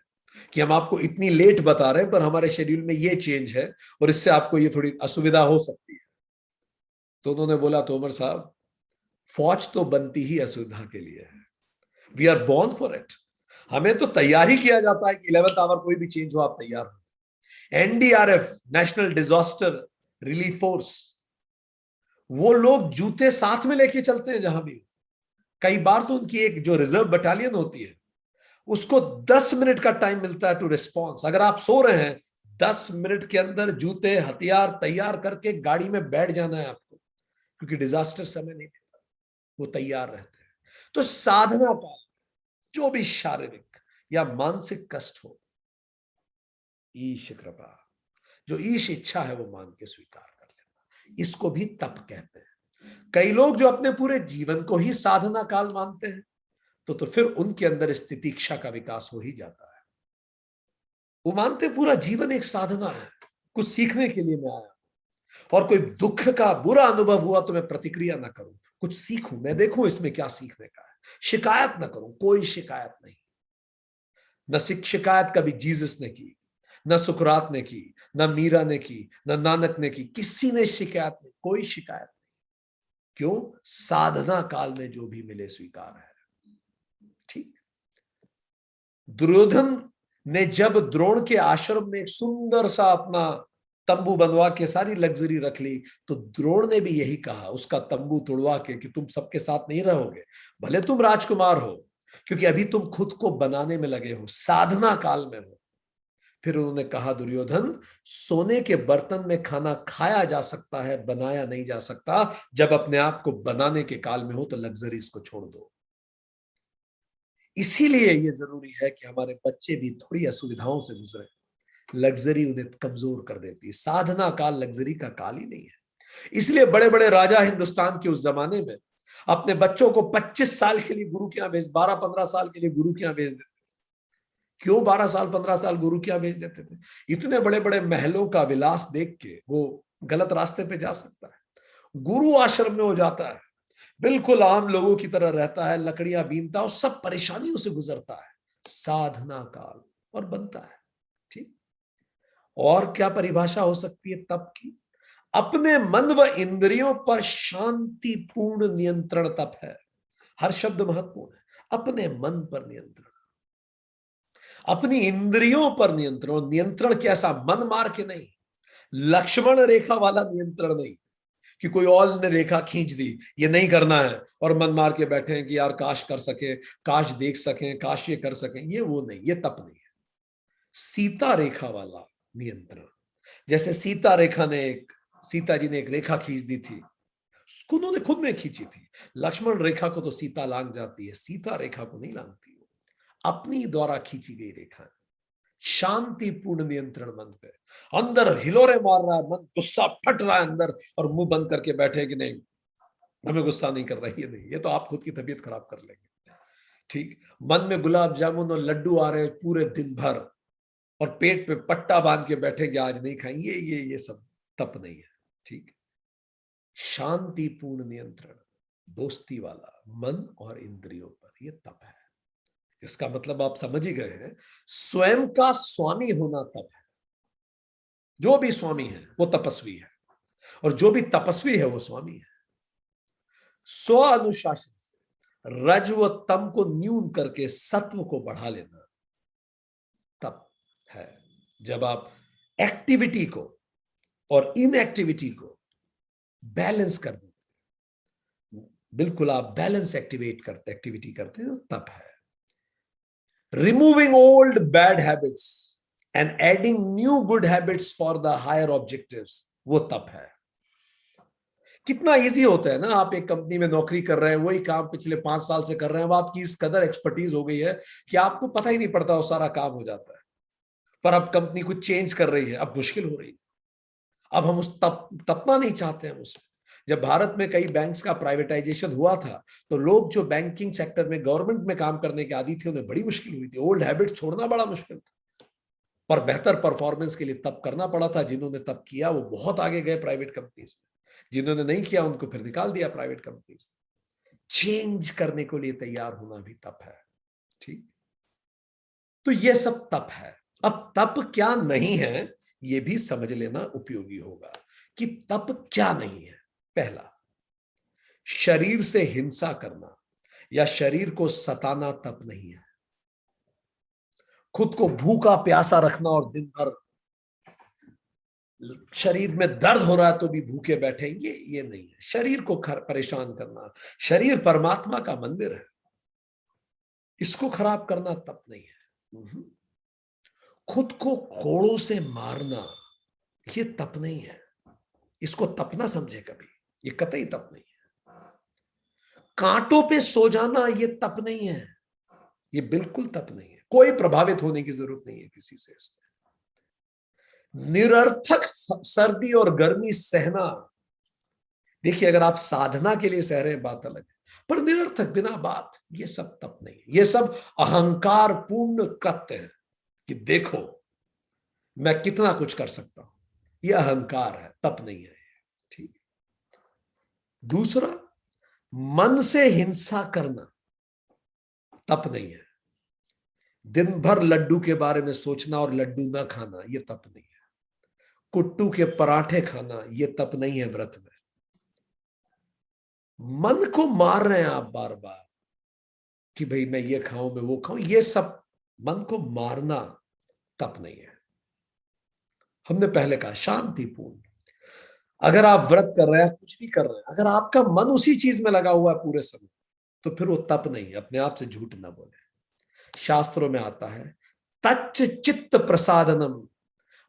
कि हम आपको इतनी लेट बता रहे हैं, पर हमारे शेड्यूल में ये चेंज है और इससे आपको ये थोड़ी असुविधा हो सकती है। तो उन्होंने बोला, तोमर साहब, फौज तो बनती ही असुविधा के लिए है। We are born for it. हमें तो तैयार ही किया जाता है कि 11th आवर कोई भी चेंज हो आप तैयार हो। NDRF, national disaster relief force, वो लोग जूते साथ में लेके चलते हैं जहां भी। कई बार तो उनकी एक जो रिजर्व बटालियन होती है, उसको 10 मिनट का टाइम मिलता है टू रिस्पॉन्स। अगर आप सो रहे हैं, 10 मिनट के अंदर जूते हथियार तैयार करके गाड़ी में बैठ जाना है आपको, क्योंकि डिजास्टर समय नहीं देता, वो तैयार रहते हैं। तो साधना का जो भी शारीरिक या मानसिक कष्ट हो, ईश कृपा, जो ईश इच्छा है वो मान के स्वीकार कर लेना, इसको भी तप कहते हैं। कई लोग जो अपने पूरे जीवन को ही साधना काल मानते हैं, तो फिर उनके अंदर इस तितिक्षा का विकास हो ही जाता है। वो मानते पूरा जीवन एक साधना है, कुछ सीखने के लिए मैं आया, और कोई दुख का बुरा अनुभव हुआ तो मैं प्रतिक्रिया ना करूं, कुछ सीखूं, मैं देखूं इसमें क्या सीखने का है, शिकायत ना करूं, कोई शिकायत नहीं। न शिकायत कभी जीसस ने की, न सुकरात ने की, न मीरा ने की, न नानक ने की, किसी ने शिकायत नहीं, कोई शिकायत नहीं। क्यों? साधना काल में जो भी मिले स्वीकार है। ठीक। दुर्योधन ने जब द्रोण के आश्रम में एक सुंदर सा अपना तंबू बनवा के सारी लग्जरी रख ली, तो द्रोण ने भी यही कहा उसका तंबू तोड़वा के कि तुम सबके साथ नहीं रहोगे, भले तुम राजकुमार हो, क्योंकि अभी तुम खुद को बनाने में लगे हो, साधना काल में हो। फिर उन्होंने कहा, दुर्योधन, सोने के बर्तन में खाना खाया जा सकता है, बनाया नहीं जा सकता। जब अपने आप को बनाने के काल में हो तो लग्जरीज को छोड़ दो। इसीलिए ये जरूरी है कि हमारे बच्चे भी थोड़ी असुविधाओं से गुजरे। लग्जरी उन्हें कमजोर कर देती है। साधना काल लग्जरी का काल ही नहीं है। इसलिए बड़े बड़े राजा हिंदुस्तान के उस जमाने में अपने बच्चों को 25 साल के लिए गुरु के यहाँ भेज, 12-15 साल के लिए गुरु के यहाँ भेज देते। क्यों 12 साल 15 साल गुरु के यहाँ भेज देते थे? इतने बड़े बड़े महलों का विलास देख के वो गलत रास्ते पे जा सकता है। गुरु आश्रम में हो जाता है, बिल्कुल आम लोगों की तरह रहता है, लकड़ियां बीनता और सब परेशानियों से गुजरता है। साधना काल और बनता है। ठीक। और क्या परिभाषा हो सकती है तप की? अपने मन व इंद्रियों पर शांतिपूर्ण नियंत्रण तप है। हर शब्द महत्वपूर्ण है। अपने मन पर नियंत्रण, अपनी इंद्रियों पर नियंत्रण। नियंत्रण कैसा? मन मार के नहीं, लक्ष्मण रेखा वाला नियंत्रण नहीं कि कोई और ने रेखा खींच दी, ये नहीं करना है, और मन मार के बैठे हैं कि यार काश कर सके, काश देख सकें, काश ये कर सकें। ये वो नहीं, ये तप नहीं है। सीता रेखा वाला नियंत्रण, जैसे सीता जी ने एक रेखा खींच दी थी, उसको उन्होंने खुद में खींची थी। लक्ष्मण रेखा को तो सीता लांग जाती है, सीता रेखा को नहीं लांगती, अपनी द्वारा खींची गई रेखा। शांतिपूर्ण नियंत्रण मन पे। अंदर हिलोरे मार रहा है मन, गुस्सा फट रहा है अंदर, और मुंह बंद करके बैठे कि नहीं हमें गुस्सा नहीं कर रहा है, ये नहीं, ये तो आप खुद की तबीयत खराब कर लेंगे। ठीक। मन में गुलाब जामुन और लड्डू आ रहे पूरे दिन भर, और पेट पे पट्टा बांध के बैठे कि आज नहीं खाएंगे, ये सब तप नहीं है। ठीक। शांतिपूर्ण नियंत्रण, दोस्ती वाला मन और इंद्रियों पर, ये तप है। इसका मतलब आप समझ ही गए हैं, स्वयं का स्वामी होना तप है। जो भी स्वामी है वो तपस्वी है, और जो भी तपस्वी है वो स्वामी है। स्व अनुशासन से रज व तम को न्यून करके सत्व को बढ़ा लेना तप है। जब आप एक्टिविटी को और इनएक्टिविटी को बैलेंस कर देते, बिल्कुल आप बैलेंस एक्टिविटी करते हैं, तो तप है। Removing old bad habits and adding new good habits for the higher objectives, वो तप है। कितना इजी होता है ना, आप एक कंपनी में नौकरी कर रहे हैं, वही काम पिछले 5 साल से कर रहे हैं, वो आपकी इस कदर एक्सपर्टीज हो गई है कि आपको पता ही नहीं पड़ता, वो सारा काम हो जाता है। पर अब कंपनी कुछ चेंज कर रही है, अब मुश्किल हो रही है। अब हम उस तपना नहीं चाहते हैं उसमें। जब भारत में कई बैंक्स का प्राइवेटाइजेशन हुआ था, तो लोग जो बैंकिंग सेक्टर में गवर्नमेंट में काम करने के आदी थे, उन्हें बड़ी मुश्किल हुई थी। ओल्ड हैबिट्स छोड़ना बड़ा मुश्किल था, पर बेहतर परफॉर्मेंस के लिए तप करना पड़ा था। जिन्होंने तप किया वो बहुत आगे गए प्राइवेट कंपनीज में। जिन्होंने नहीं किया उनको फिर निकाल दिया प्राइवेट कंपनीज। चेंज करने के लिए तैयार होना भी तप है। ठीक, तो ये सब तप है। अब तप क्या नहीं है ये भी समझ लेना उपयोगी होगा कि तप क्या नहीं है। पहला, शरीर से हिंसा करना या शरीर को सताना तप नहीं है। खुद को भूखा प्यासा रखना और दिन भर शरीर में दर्द हो रहा है तो भी भूखे बैठेंगे, ये नहीं है। शरीर को परेशान करना, शरीर परमात्मा का मंदिर है, इसको खराब करना तप नहीं है। खुद को कोड़ों से मारना ये तप नहीं है, इसको तप ना समझे कभी, ये कतई तप नहीं है। कांटों पे सो जाना ये तप नहीं है, ये बिल्कुल तप नहीं है। कोई प्रभावित होने की जरूरत नहीं है किसी से इसमें। निरर्थक सर्दी और गर्मी सहना, देखिए अगर आप साधना के लिए सह रहे हैं बात अलग है, पर निरर्थक बिना बात ये सब तप नहीं है। ये सब अहंकार पूर्ण कृत्य है कि देखो मैं कितना कुछ कर सकता हूं, यह अहंकार है, तप नहीं है। ठीक। दूसरा, मन से हिंसा करना तप नहीं है। दिन भर लड्डू के बारे में सोचना और लड्डू ना खाना यह तप नहीं है। कुट्टू के पराठे खाना यह तप नहीं है व्रत में। मन को मार रहे हैं आप बार बार कि भाई मैं ये खाऊं मैं वो खाऊं, ये सब मन को मारना तप नहीं है। हमने पहले कहा शांतिपूर्ण, अगर आप व्रत कर रहे हैं कुछ भी कर रहे हैं, अगर आपका मन उसी चीज में लगा हुआ है पूरे समय, तो फिर वो तप नहीं है। अपने आप से झूठ ना बोले। शास्त्रों में आता है तच्च चित्त प्रसादनम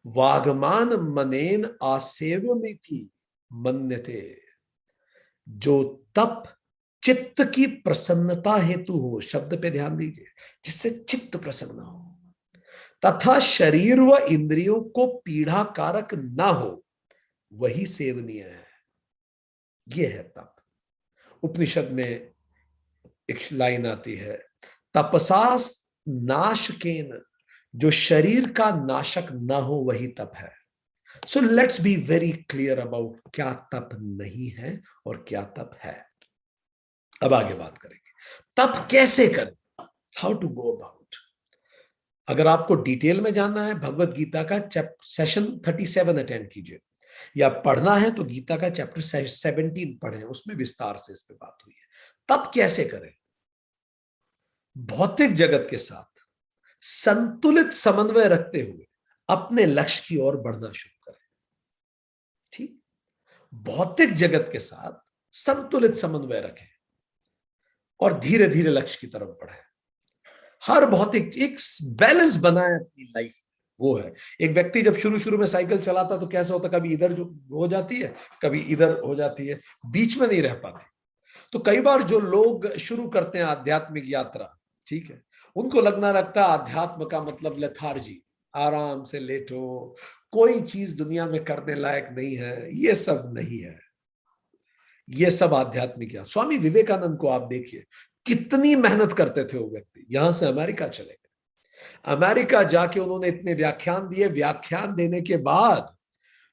वागमान मनेन आसेव्यमिति मन्यते। जो तप चित्त की प्रसन्नता हेतु हो, शब्द पे ध्यान दीजिए, जिससे चित्त प्रसन्न हो तथा शरीर व इंद्रियों को पीड़ा कारक ना हो, वही सेवनीय है। यह है तप। उपनिषद में एक लाइन आती है तपसा नाशकेन, जो शरीर का नाशक ना हो वही तप है। So let's be very clear about क्या तप नहीं है और क्या तप है। अब आगे बात करेंगे तप कैसे करें, हाउ टू गो अबाउट। अगर आपको डिटेल में जानना है भगवत गीता का सेशन 37 अटेंड कीजिए, या पढ़ना है तो गीता का चैप्टर 17 पढ़ें, उसमें विस्तार से इस पे बात हुई है। तप कैसे करें? भौतिक जगत के साथ संतुलित समन्वय रखते हुए अपने लक्ष्य की ओर बढ़ना शुरू करें। ठीक, भौतिक जगत के साथ संतुलित समन्वय रखें और धीरे धीरे लक्ष्य की तरफ बढ़े। हर भौतिक एक बैलेंस बनाए अपनी लाइफ। वो है, एक व्यक्ति जब शुरू शुरू में साइकिल चलाता तो कैसा होता, कभी इधर जो हो जाती है कभी इधर हो जाती है, बीच में नहीं रह पाती। तो कई बार जो लोग शुरू करते हैं आध्यात्मिक यात्रा, ठीक है, उनको लगना लगता है अध्यात्म का मतलब लेथार्जी, आराम से लेटो, कोई चीज दुनिया में करने लायक नहीं है। ये सब नहीं है, ये सब आध्यात्मिक है। स्वामी विवेकानंद को आप देखिए, कितनी मेहनत करते थे वो व्यक्ति। यहां से अमेरिका चले गए, अमेरिका जाके उन्होंने इतने व्याख्यान दिए, व्याख्यान देने के बाद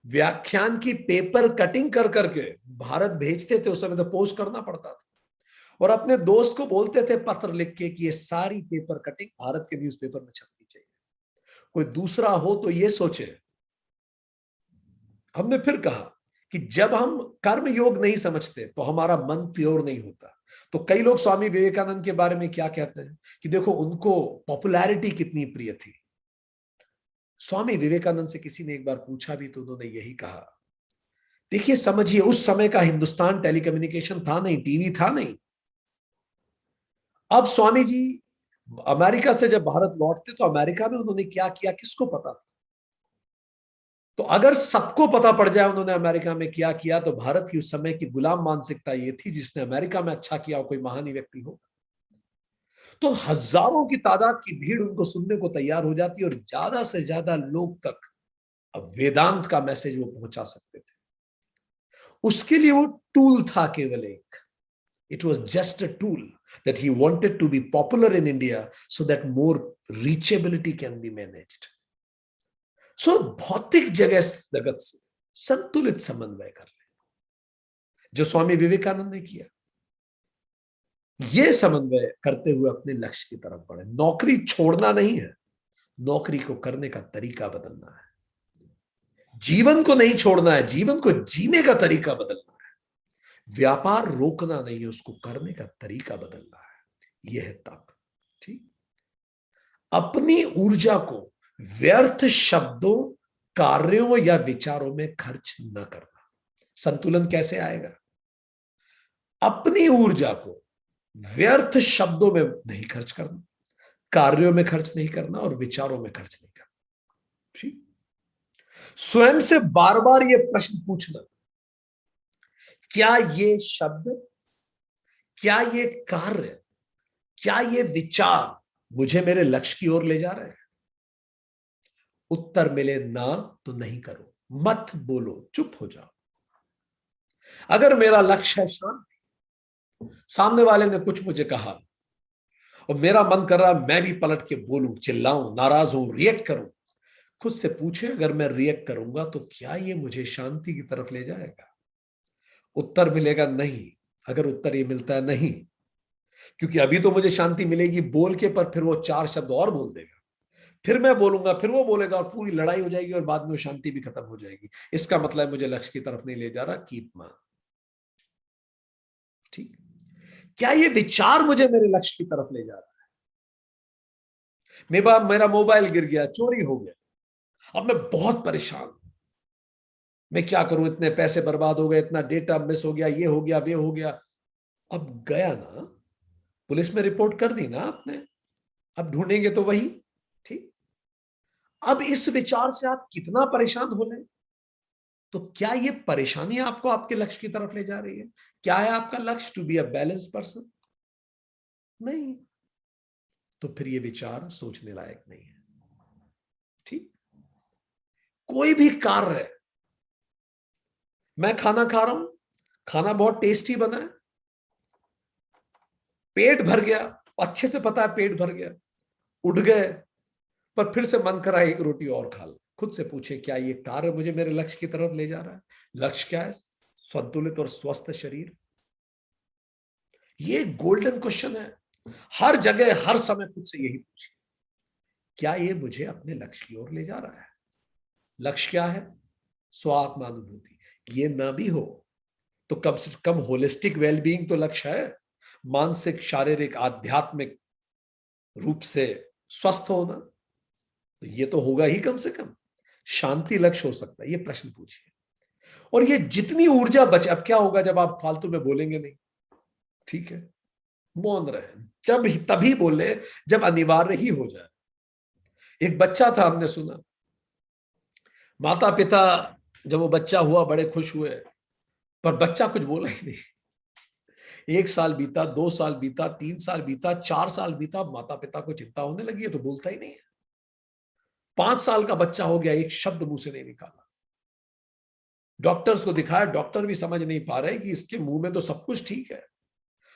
व्याख्यान की पेपर कटिंग कर करके भारत भेजते थे। उस समय तो पोस्ट करना पड़ता था, और अपने दोस्त को बोलते थे पत्र लिख के कि ये सारी पेपर कटिंग भारत के न्यूज़पेपर में छपनी चाहिए। कोई दूसरा हो तो ये सोचे। हमने फिर कहा कि जब हम कर्म योग नहीं समझते तो हमारा मन प्योर नहीं होता। तो कई लोग स्वामी विवेकानंद के बारे में क्या कहते हैं कि देखो उनको पॉपुलैरिटी कितनी प्रिय थी। स्वामी विवेकानंद से किसी ने एक बार पूछा भी तो उन्होंने यही कहा, देखिए समझिए उस समय का हिंदुस्तान टेलीकम्युनिकेशन था नहीं, टीवी था नहीं। अब स्वामी जी अमेरिका से जब भारत लौटते तो अमेरिका में उन्होंने क्या किया किसको पता था। तो अगर सबको पता पड़ जाए उन्होंने अमेरिका में क्या किया, तो भारत की उस समय की गुलाम मानसिकता ये थी, जिसने अमेरिका में अच्छा किया कोई महान व्यक्ति हो। तो हजारों की तादाद की भीड़ उनको सुनने को तैयार हो जाती और ज्यादा से ज्यादा लोग तक वेदांत का मैसेज वो पहुंचा सकते थे। उसके लिए वो टूल था केवल एक, it was just a tool that he wanted to be popular in India so that more reachability can be managed. So भौतिक जगत से संतुलित समन्वय कर ले। जो स्वामी विवेकानंद ने किया। ये समन्वय करते हुए अपने लक्ष्य की तरफ बढ़े। नौकरी छोड़ना नहीं है, नौकरी को करने का तरीका बदलना है। जीवन को नहीं छोड़ना है, जीवन को जीने का तरीका बदलना है। व्यापार रोकना नहीं है, उसको करने का तरीका बदलना है। यह है तप। ठीक। अपनी ऊर्जा को व्यर्थ शब्दों, कार्यों या विचारों में खर्च न करना। संतुलन कैसे आएगा? अपनी ऊर्जा को व्यर्थ शब्दों में नहीं खर्च करना, कार्यों में खर्च नहीं करना और विचारों में खर्च नहीं करना। ठीक। स्वयं से बार बार यह प्रश्न पूछना, क्या ये शब्द, क्या ये कार्य, क्या ये विचार मुझे मेरे लक्ष्य की ओर ले जा रहे हैं? उत्तर मिले ना तो नहीं करो, मत बोलो, चुप हो जाओ। अगर मेरा लक्ष्य है शांति, सामने वाले ने कुछ मुझे कहा और मेरा मन कर रहा मैं भी पलट के बोलूं, चिल्लाऊं, नाराज हूं, रिएक्ट करूं, खुद से पूछे अगर मैं रिएक्ट करूंगा तो क्या ये मुझे शांति की तरफ ले जाएगा? उत्तर मिलेगा नहीं। अगर उत्तर ये मिलता है नहीं, क्योंकि अभी तो मुझे शांति मिलेगी बोल के, पर फिर वो 4 शब्द और बोल देगा, फिर मैं बोलूंगा, फिर वो बोलेगा और पूरी लड़ाई हो जाएगी और बाद में वो शांति भी खत्म हो जाएगी। इसका मतलब मुझे लक्ष्य की तरफ नहीं ले जा रहा, कीप मान। ठीक। क्या ये विचार मुझे मेरे लक्ष्य की तरफ ले जा रहा है? मेरा मोबाइल गिर गया, चोरी हो गया, अब मैं बहुत परेशान हूं, मैं क्या करूं, इतने पैसे बर्बाद हो गए, इतना डेटा मिस हो गया, ये हो गया, वे हो गया। अब गया ना, पुलिस में रिपोर्ट कर दी ना आपने, अब ढूंढेंगे तो वही। ठीक। अब इस विचार से आप कितना परेशान हो रहे, तो क्या ये परेशानी आपको आपके लक्ष्य की तरफ ले जा रही है? क्या है आपका लक्ष्य? To be a balance person? नहीं। तो फिर ये विचार सोचने लायक नहीं है। ठीक। कोई भी कार्य है, मैं खाना खा रहा हूं, खाना बहुत टेस्टी बना है, पेट भर गया, अच्छे से पता है पेट भर गया, उठ गए, पर फिर से मन करा एक रोटी और खा लो। खुद से पूछे क्या ये कार्य मुझे मेरे लक्ष्य की तरफ ले जा रहा है? लक्ष्य क्या है? संतुलित और स्वस्थ शरीर। ये गोल्डन क्वेश्चन है। हर जगह हर समय खुद से यही पूछिए, क्या ये मुझे अपने लक्ष्य की ओर ले जा रहा है? लक्ष्य क्या है? स्वात्मानुभूति। ये ना भी हो तो कम से कम होलिस्टिक वेलबीइंग तो लक्ष्य है। मानसिक, शारीरिक, आध्यात्मिक रूप से स्वस्थ होना, तो ये तो होगा ही कम से कम। शांति लक्ष्य हो सकता है, ये प्रश्न पूछिए। और ये जितनी ऊर्जा बचे, अब क्या होगा जब आप फालतू में बोलेंगे नहीं? ठीक है, मौन रहे, जब तभी बोले जब अनिवार्य ही हो जाए। एक बच्चा था, हमने सुना, माता पिता जब वो बच्चा हुआ बड़े खुश हुए, पर बच्चा कुछ बोला ही नहीं। 1 साल बीता, 2 साल बीता, 3 साल बीता, 4 साल बीता, माता पिता को चिंता होने लगी है तो बोलता ही नहीं है। 5 साल का बच्चा हो गया, एक शब्द मुंह से नहीं निकाला। डॉक्टर्स को दिखाया, डॉक्टर भी समझ नहीं पा रहे कि इसके मुंह में तो सब कुछ ठीक है,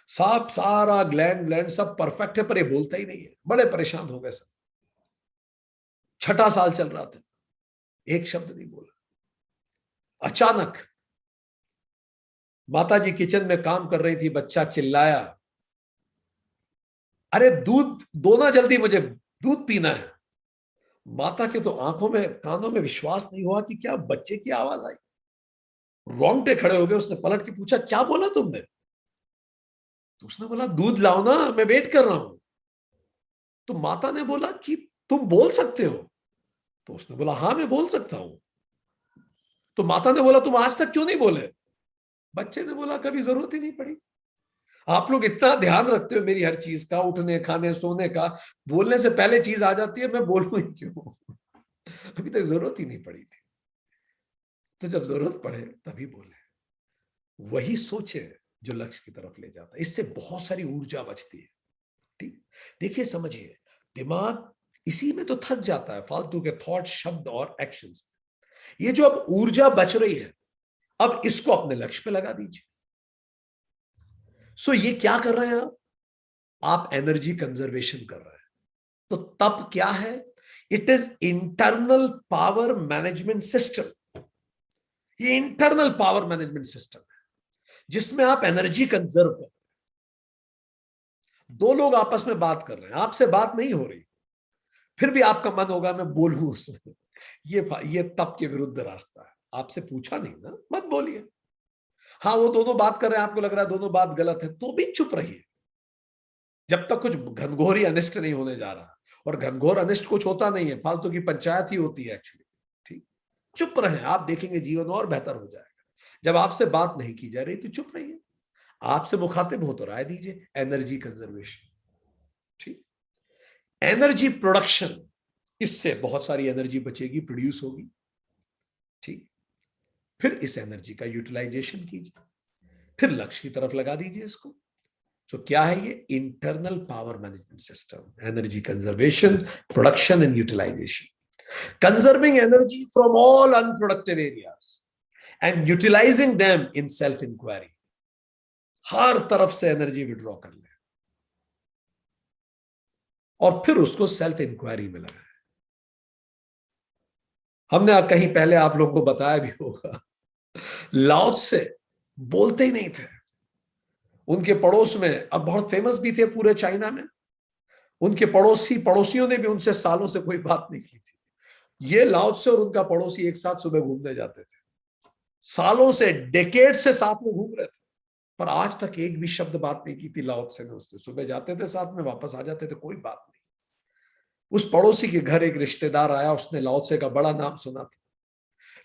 सब सारा ग्लैंड ग्लैंड सब परफेक्ट है, पर ये बोलता ही नहीं है। बड़े परेशान हो गए सब। 6ठा साल चल रहा था, एक शब्द नहीं बोला। अचानक माताजी किचन में काम कर रही थी, बच्चा चिल्लाया, अरे दूध दो ना जल्दी, मुझे दूध पीना है। माता के तो आंखों में, कानों में विश्वास नहीं हुआ कि क्या बच्चे की आवाज आई। रोंगटे खड़े हो गए। उसने पलट के पूछा, क्या बोला तुमने? तो उसने बोला, दूध लाओ ना, मैं वेट कर रहा हूं। तो माता ने बोला कि तुम बोल सकते हो? तो उसने बोला, हाँ मैं बोल सकता हूं। तो माता ने बोला, तुम आज तक क्यों नहीं बोले? बच्चे ने बोला, कभी जरूरत ही नहीं पड़ी। आप लोग इतना ध्यान रखते हो मेरी हर चीज का, उठने, खाने, सोने का, बोलने से पहले चीज आ जाती है, मैं बोलूं ही क्यों? अभी तक जरूरत ही नहीं पड़ी थी, तो जब जरूरत पड़े तभी बोले। वही सोचे जो लक्ष्य की तरफ ले जाता है। इससे बहुत सारी ऊर्जा बचती है। ठीक। देखिए, समझिए, दिमाग इसी में तो थक जाता है, फालतू के थॉट, शब्द और एक्शंस। ये जो अब ऊर्जा बच रही है, अब इसको अपने लक्ष्य पे लगा दीजिए। सो ये क्या कर रहे हैं आप एनर्जी कंजर्वेशन कर रहे हैं। तो तप क्या है? It is internal power management system. ये इंटरनल पावर मैनेजमेंट सिस्टम है। जिसमें आप एनर्जी कंजर्व कर। दो लोग आपस में बात कर रहे हैं, आपसे बात नहीं हो रही, फिर भी आपका मन होगा मैं बोलूं उसमें। ये तप के विरुद्ध रास्ता है। आपसे पूछा नहीं ना, मत बोलिए। हाँ, वो दोनों बात कर रहे हैं, आपको लग रहा है दोनों बात गलत है, तो भी चुप रहिए जब तक कुछ घनघोर अनिष्ट नहीं होने जा रहा। और घनघोर अनिष्ट कुछ होता नहीं है, फालतू की पंचायत ही होती है एक्चुअली। ठीक, चुप रहें, आप देखेंगे जीवन और बेहतर हो जाएगा। जब आपसे बात नहीं की जा रही तो चुप रहिए। आपसे मुखातिब हो तो राय दीजिए। एनर्जी कंजर्वेशन, ठीक, एनर्जी प्रोडक्शन, इससे बहुत सारी एनर्जी बचेगी, प्रोड्यूस होगी। ठीक, फिर इस एनर्जी का यूटिलाइजेशन कीजिए, फिर लक्ष्य की तरफ लगा दीजिए इसको। तो क्या है ये? Internal power management system, energy conservation, production and utilisation, conserving energy from all unproductive areas and utilising them in self inquiry. हर तरफ से एनर्जी विड्रॉ कर ले और फिर उसको सेल्फ इंक्वायरी में लगाए। हमने कहीं पहले आप लोगों को बताया भी होगा, लाओ त्से बोलते ही नहीं थे। उनके पड़ोस में, अब बहुत फेमस भी थे पूरे चाइना में, उनके पड़ोसियों ने भी उनसे सालों से कोई बात नहीं की थी। ये लाओ त्से और उनका पड़ोसी एक साथ सुबह घूमने जाते थे, सालों से, डेकेड से साथ में घूम रहे थे, पर आज तक एक भी शब्द बात नहीं की थी लाओ त्से ने उससे। सुबह जाते थे साथ में, वापस आ जाते थे, कोई बात नहीं। उस पड़ोसी के घर एक रिश्तेदार आया, उसने लाओ त्से का बड़ा नाम सुना था।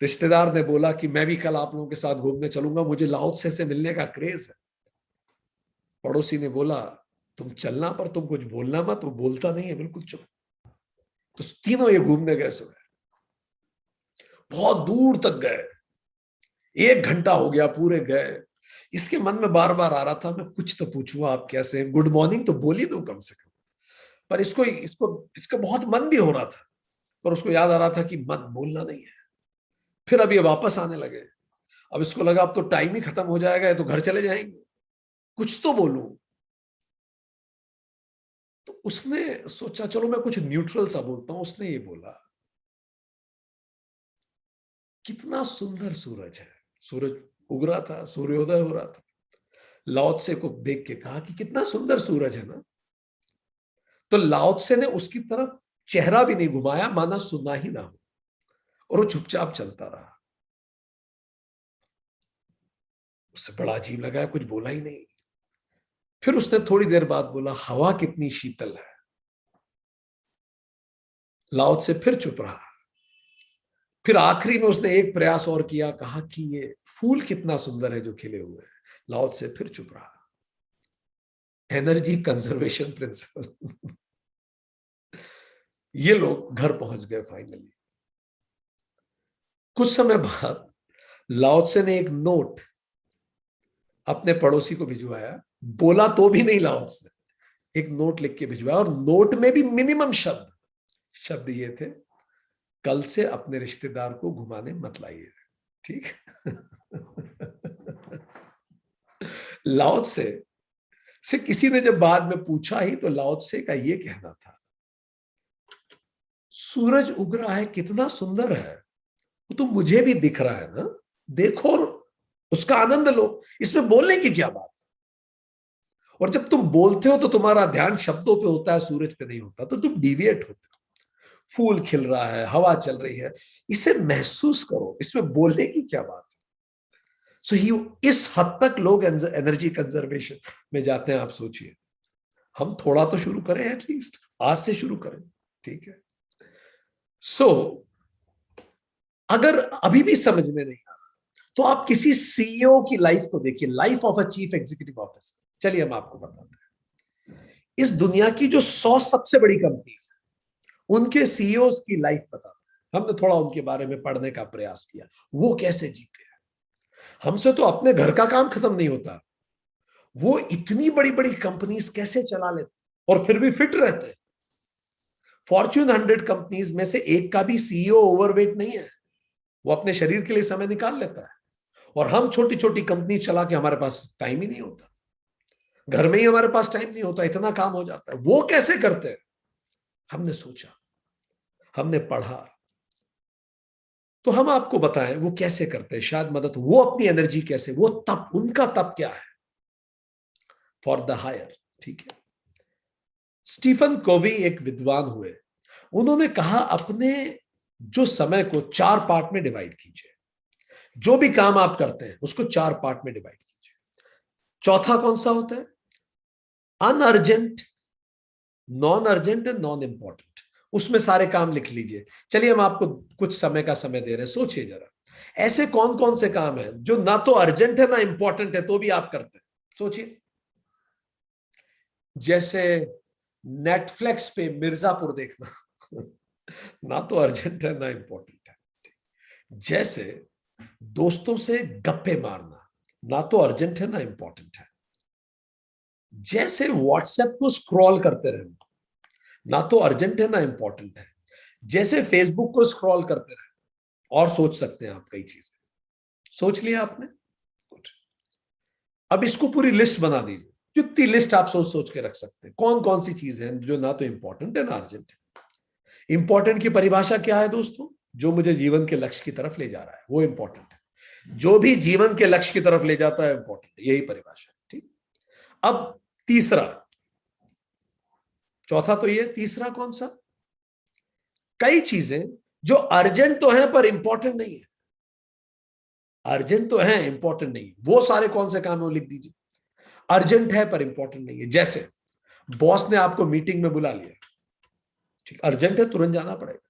रिश्तेदार ने बोला कि मैं भी कल आप लोगों के साथ घूमने चलूंगा, मुझे लाओ त्से से मिलने का क्रेज है। पड़ोसी ने बोला तुम चलना, पर तुम कुछ बोलना मत, वो बोलता नहीं है, बिल्कुल चुप। तो तीनों ये घूमने गए सुबह, बहुत दूर तक गए, 1 घंटा हो गया पूरे गए। इसके मन में बार बार आ रहा था मैं कुछ तो पूछूं, आप कैसे हैं, गुड मॉर्निंग तो बोल ही दूं कम से कम। पर इसको इसको इसका बहुत मन भी हो रहा था, पर उसको याद आ रहा था कि मत बोलना नहीं है। फिर अब ये वापस आने लगे। अब इसको लगा अब तो टाइम ही खत्म हो जाएगा, तो घर चले जाएंगे, कुछ तो बोलूं। तो उसने सोचा चलो मैं कुछ न्यूट्रल सा बोलता हूं। उसने ये बोला कितना सुंदर सूरज है। सूरज उग रहा था, सूर्योदय हो रहा था। लाओ त्से को देख के कहा कि कितना सुंदर सूरज है ना। तो लाओ त्से ने उसकी तरफ चेहरा भी नहीं घुमाया, माना सुना ही ना हो, और वो चुपचाप चलता रहा। उसे बड़ा अजीब लगा, कुछ बोला ही नहीं। फिर उसने थोड़ी देर बाद बोला हवा कितनी शीतल है। लाओ त्से फिर चुप रहा। फिर आखिरी में उसने एक प्रयास और किया, कहा कि ये फूल कितना सुंदर है जो खिले हुए हैं। लाओ त्से फिर चुप रहा। Energy conservation principle. ये लोग घर पहुंच गए फाइनली। कुछ समय बाद लाओ त्से ने एक नोट अपने पड़ोसी को भिजवाया। बोला तो भी नहीं लाओ त्से, एक नोट लिख के भिजवाया, और नोट में भी मिनिमम शब्द शब्द ये थे, कल से अपने रिश्तेदार को घुमाने मत लाइए। ठीक। लाओ त्से से किसी ने जब बाद में पूछा ही, तो लाओ त्से का ये कहना था सूरज उग रहा है, कितना सुंदर है, वो तो मुझे भी दिख रहा है ना, देखो और उसका आनंद लो, इसमें बोलने की क्या बात। और जब तुम बोलते हो तो तुम्हारा ध्यान शब्दों पे होता है, सूरज पे नहीं होता, तो तुम डिविएट होते हो। फूल खिल रहा है, हवा चल रही है, इसे महसूस करो, इसमें बोलने की क्या बात है। सो ही इस हद तक लोग एनर्जी कंजर्वेशन में जाते हैं। आप सोचिए, हम थोड़ा तो शुरू करें, एटलीस्ट आज से शुरू करें। ठीक है। सो अगर अभी भी समझ में नहीं आ रहा, तो आप किसी सीईओ की लाइफ को देखिए, life of a chief executive officer. चलिए हम आपको बताते हैं, इस दुनिया की जो 100 सबसे बड़ी कंपनीज है, उनके सीईओ की लाइफ बताते हैं। हमने थोड़ा उनके बारे में पढ़ने का प्रयास किया, वो कैसे जीते हैं। हमसे तो अपने घर का काम खत्म नहीं होता, वो इतनी बड़ी बड़ी कंपनीज कैसे चला लेते और फिर भी फिट रहते हैं। फॉर्च्यून 100 कंपनीज में से एक का भी सीईओ ओवरवेट नहीं है, वो अपने शरीर के लिए समय निकाल लेता है। और हम छोटी छोटी कंपनी चला के हमारे पास टाइम ही नहीं होता, घर में ही हमारे पास टाइम नहीं होता, इतना काम हो जाता है। वो कैसे करते हैं? हमने सोचा, हमने पढ़ा, तो हम आपको बताएं वो कैसे करते हैं, शायद मदद, वो अपनी एनर्जी कैसे, वो तप, उनका तप क्या है फॉर द हायर। ठीक है, स्टीफन कोवी एक विद्वान हुए, उन्होंने कहा अपने जो समय को 4 पार्ट में डिवाइड कीजिए, जो भी काम आप करते हैं उसको 4 पार्ट में डिवाइड कीजिए। चौथा कौन सा होता है? Unurgent, non urgent and non important, उसमें सारे काम लिख लीजिए। चलिए हम आपको कुछ समय का समय दे रहे हैं, सोचिए जरा ऐसे कौन कौन से काम हैं जो ना तो अर्जेंट है ना इंपॉर्टेंट है तो भी आप करते हैं। सोचिए, जैसे नेटफ्लिक्स पे मिर्जापुर देखना ना तो अर्जेंट है ना इंपॉर्टेंट है। जैसे दोस्तों से गप्पे मारना, ना तो अर्जेंट है ना इंपॉर्टेंट है। जैसे व्हाट्सएप को स्क्रॉल करते रहना, ना तो अर्जेंट है ना इंपॉर्टेंट है। जैसे फेसबुक को स्क्रॉल करते रहना, और सोच सकते हैं आप कई चीजें। सोच लिया आपने कुछ? अब इसको पूरी लिस्ट बना दीजिए, जितनी लिस्ट आप सोच सोच के रख सकते हैं, कौन कौन सी चीजें हैं जो ना तो इंपॉर्टेंट है ना अर्जेंट है। इंपॉर्टेंट की परिभाषा क्या है दोस्तों? जो मुझे जीवन के लक्ष्य की तरफ ले जा रहा है वो इंपॉर्टेंट है। जो भी जीवन के लक्ष्य की तरफ ले जाता है इंपॉर्टेंट है, यही परिभाषा है। ठीक, अब तीसरा, चौथा तो ये, तीसरा कौन सा? कई चीजें जो अर्जेंट तो है पर इंपॉर्टेंट नहीं है। अर्जेंट तो है, इंपॉर्टेंट नहीं है। वो सारे कौन से काम है वो लिख दीजिए। अर्जेंट है पर इंपॉर्टेंट नहीं है। जैसे बॉस ने आपको मीटिंग में बुला लिया, ठीक, अर्जेंट है, तुरंत जाना पड़ेगा।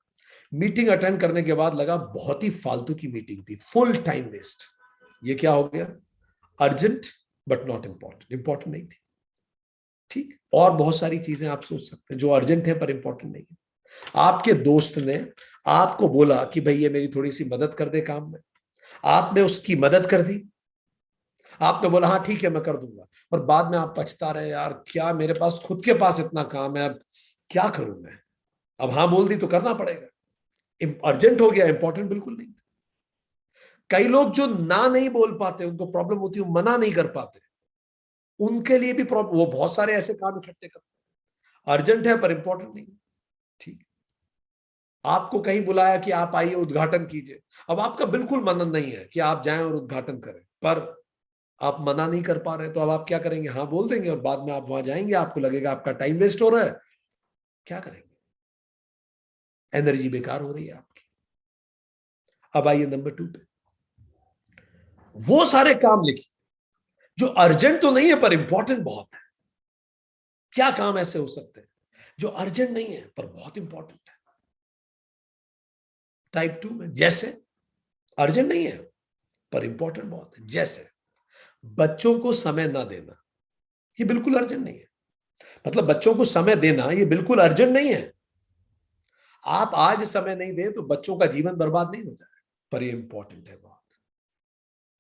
मीटिंग अटेंड करने के बाद लगा बहुत ही फालतू की मीटिंग थी, फुल टाइम वेस्ट। ये क्या हो गया? Urgent but not important, important नहीं थी। ठीक, और बहुत सारी चीजें आप सोच सकते हैं जो अर्जेंट है पर इंपॉर्टेंट नहीं है। आपके दोस्त ने आपको बोला कि भाई ये मेरी थोड़ी सी मदद कर दे काम में, आपने उसकी मदद कर दी, आपने बोला हाँ ठीक है मैं कर दूंगा, और बाद में आप पछता रहे, यार क्या मेरे पास खुद के पास इतना काम है, अब क्या करूं मैं। अब हाँ बोल दी तो करना पड़ेगा, अर्जेंट हो गया, इंपॉर्टेंट बिल्कुल नहीं। कई लोग जो ना नहीं बोल पाते, उनको प्रॉब्लम होती है, मना नहीं कर पाते, उनके लिए भी प्रॉब्लम, वो बहुत सारे ऐसे काम इकट्ठे करते हैं, अर्जेंट है पर इंपॉर्टेंट नहीं। ठीक, आपको कहीं बुलाया कि आप आइए उद्घाटन कीजिए, अब आपका बिल्कुल मन नहीं है कि आप जाएं और उद्घाटन करें, पर आप मना नहीं कर पा रहे, तो अब आप क्या करेंगे? हाँ बोल देंगे, और बाद में आप वहां जाएंगे, आपको लगेगा आपका टाइम वेस्ट हो रहा है। क्या करेंगे? एनर्जी बेकार हो रही है आपकी। अब आइए नंबर 2 पे, वो सारे काम लिखिए जो अर्जेंट तो नहीं है पर इंपॉर्टेंट बहुत है। क्या काम ऐसे हो सकते हैं जो अर्जेंट नहीं है पर बहुत इंपॉर्टेंट है? टाइप 2 में, जैसे अर्जेंट नहीं है पर इंपॉर्टेंट बहुत है। जैसे बच्चों को समय ना देना, ये बिल्कुल अर्जेंट नहीं है। मतलब बच्चों को समय देना ये बिल्कुल अर्जेंट नहीं है। आप आज समय नहीं दें तो बच्चों का जीवन बर्बाद नहीं हो जाए, पर ये इंपॉर्टेंट है बहुत।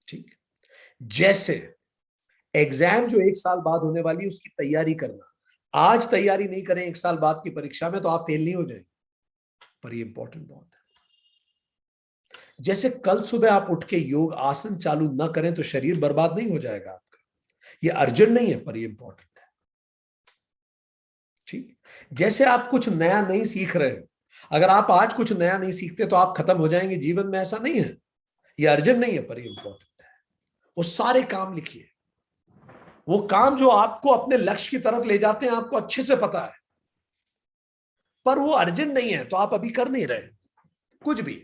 ठीक, जैसे एग्जाम जो 1 साल बाद होने वाली है उसकी तैयारी करना, आज तैयारी नहीं करें 1 साल बाद की परीक्षा में तो आप फेल नहीं हो जाएंगे, पर ये इंपॉर्टेंट बहुत है। जैसे कल सुबह आप उठ के योग आसन चालू ना करें तो शरीर बर्बाद नहीं हो जाएगा आपका, ये अर्जेंट नहीं है पर ये इंपॉर्टेंट है। ठीक, जैसे आप कुछ नया नहीं सीख रहे हैं, अगर आप आज कुछ नया नहीं सीखते तो आप खत्म हो जाएंगे जीवन में, ऐसा नहीं है। ये अर्जेंट नहीं है पर ये इंपॉर्टेंट है। वो सारे काम लिखिए, वो काम जो आपको अपने लक्ष्य की तरफ ले जाते हैं, आपको अच्छे से पता है, पर वो अर्जेंट नहीं है तो आप अभी कर नहीं रहे कुछ भी।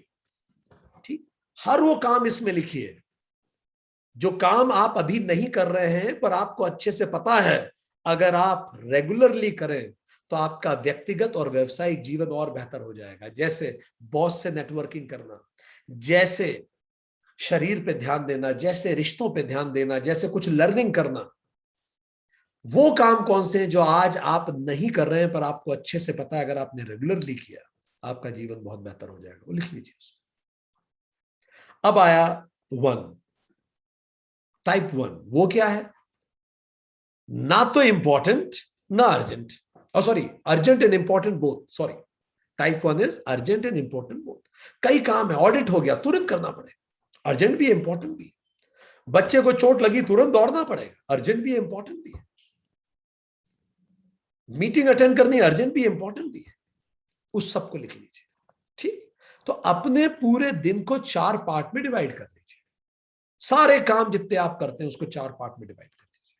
ठीक, हर वो काम इसमें लिखिए जो काम आप अभी नहीं कर रहे हैं पर आपको अच्छे से पता है अगर आप रेगुलरली करें तो आपका व्यक्तिगत और व्यवसायिक जीवन और बेहतर हो जाएगा। जैसे बॉस से नेटवर्किंग करना, जैसे शरीर पे ध्यान देना, जैसे रिश्तों पे ध्यान देना, जैसे कुछ लर्निंग करना। वो काम कौन से हैं जो आज आप नहीं कर रहे हैं पर आपको अच्छे से पता है अगर आपने रेगुलरली किया आपका जीवन बहुत बेहतर हो जाएगा, वो लिख लीजिए उसमें। अब आया 1, टाइप 1, वो क्या है? ना तो इंपॉर्टेंट ना urgent, sorry, urgent and important both, sorry, type 1 is urgent and important both. कई काम है, ऑडिट हो गया तुरंत करना पड़ेगा, अर्जेंट भी है इंपॉर्टेंट भी है। बच्चे को चोट लगी तुरंत दौड़ना पड़ेगा, अर्जेंट भी है इंपॉर्टेंट भी है। मीटिंग अटेंड करनी, अर्जेंट भी इंपॉर्टेंट भी है। उस सबको लिख लीजिए। ठीक, तो अपने पूरे दिन को 4 पार्ट में डिवाइड कर लीजिए। सारे काम जितने आप करते हैं उसको 4 पार्ट में डिवाइड कर दीजिए।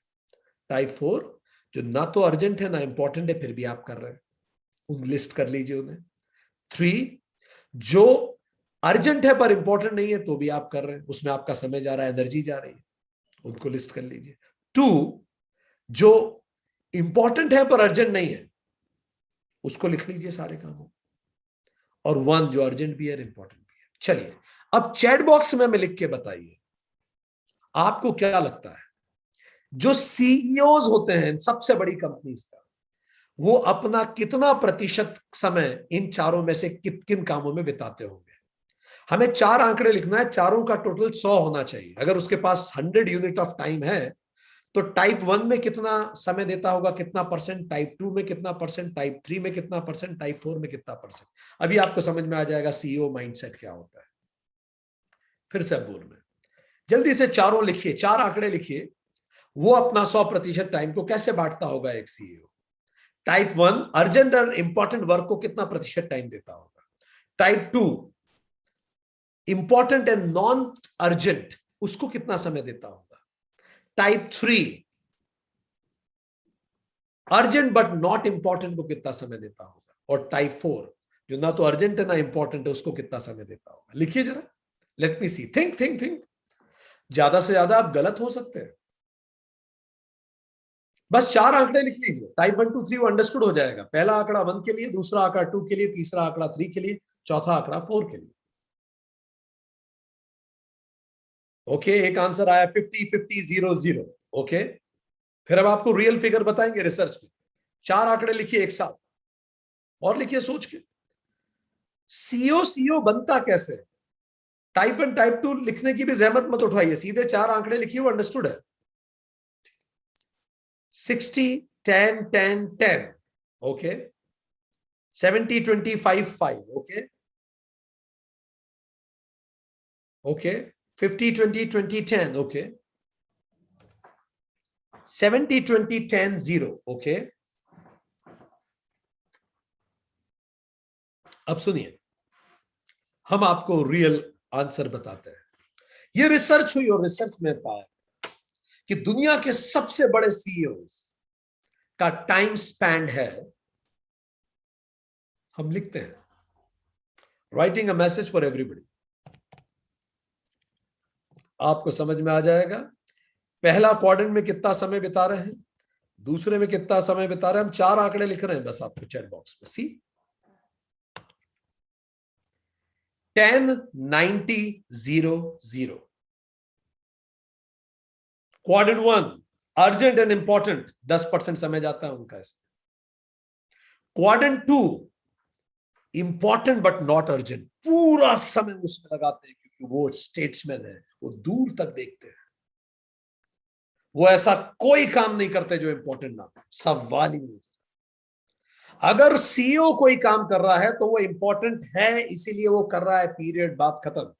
टाइप 4 जो ना तो अर्जेंट है ना इंपॉर्टेंट है फिर भी आप कर रहे हैं, उन लिस्ट कर लीजिए उन्हें। 3 जो अर्जेंट है पर इंपॉर्टेंट नहीं है तो भी आप कर रहे हैं, उसमें आपका समय जा रहा है, एनर्जी जा रही है, उनको लिस्ट कर लीजिए। 2 जो इंपॉर्टेंट है पर अर्जेंट नहीं है उसको लिख लीजिए सारे कामों। और 1 जो अर्जेंट भी है इंपॉर्टेंट भी है। चलिए अब चैट बॉक्स में लिख के बताइए आपको क्या लगता है जो सीईओज होते हैं सबसे बड़ी कंपनीज का, वो अपना कितना प्रतिशत समय इन चारों में से किन कामों में बिताते होंगे। हमें 4 आंकड़े लिखना है, चारों का टोटल 100 होना चाहिए। अगर उसके पास 100 यूनिट ऑफ टाइम है तो टाइप 1 में कितना समय देता होगा, कितना परसेंट, टाइप 2 में कितना परसेंट, टाइप 3 में कितना परसेंट, टाइप 4 में कितना परसेंट। अभी आपको समझ में आ जाएगा सीईओ माइंडसेट क्या होता है। फिर से बोल रहे, जल्दी से चारों लिखिए, 4 आंकड़े लिखिए, वो अपना 100% टाइम को कैसे बांटता होगा एक सीईओ। टाइप 1 अर्जेंट और इंपॉर्टेंट वर्क को कितना प्रतिशत टाइम देता होगा। Type 2 important and non urgent उसको कितना समय देता होगा। Type 3 urgent but not important को कितना समय देता होगा। और टाइप 4 जो ना तो अर्जेंट है ना इंपॉर्टेंट है उसको कितना समय देता होगा। लिखिए जरा, लेट मी सी, थिंक थिंक थिंक। ज्यादा से ज्यादा आप गलत हो सकते हैं, बस 4 आंकड़े लिख लीजिए। टाइप 1 2 3 वो अंडरस्टूड हो जाएगा। पहला आंकड़ा 1 के लिए, दूसरा आंकड़ा 2 के लिए, तीसरा आंकड़ा 3 के लिए, चौथा आंकड़ा 4 के लिए। ओके, एक आंसर आया 50 50 0 0। ओके, फिर अब आपको रियल फिगर बताएंगे रिसर्च के। 4 आंकड़े लिखिए एक साथ और लिखिए सोच के। सीओ सीओ बनता कैसे। टाइप 1 टाइप 2 लिखने की भी जहमत मत उठाइए, सीधे 4 आंकड़े लिखिए, वो अंडरस्टूड है। 60 10 10 10 okay, 70 25 5 okay, okay, 50 20 20 10 okay, 70 20 10 0 okay. अब सुनिए, हम आपको रियल आंसर बताते हैं। ये रिसर्च हुई और रिसर्च में पाया कि दुनिया के सबसे बड़े सीईओज का टाइम स्पैन है, हम लिखते हैं writing a message for everybody, आपको समझ में आ जाएगा। पहला क्वाड्रेंट में कितना समय बिता रहे हैं, दूसरे में कितना समय बिता रहे हैं। हम 4 आंकड़े लिख रहे हैं बस आपको चैट बॉक्स में। सी 10 90 0 0। क्वाड्रेंट 1 अर्जेंट एंड इंपॉर्टेंट 10% समय जाता है उनका इसमें। Quadrant 2 important but not urgent, पूरा समय उसमें लगाते हैं क्योंकि वो स्टेट्समैन है, वो दूर तक देखते हैं। वो ऐसा कोई काम नहीं करते जो इंपॉर्टेंट ना, सवाल ही नहीं। अगर सीईओ कोई काम कर रहा है तो वो इंपॉर्टेंट है, इसीलिए वो कर रहा है, पीरियड, बात खत्म।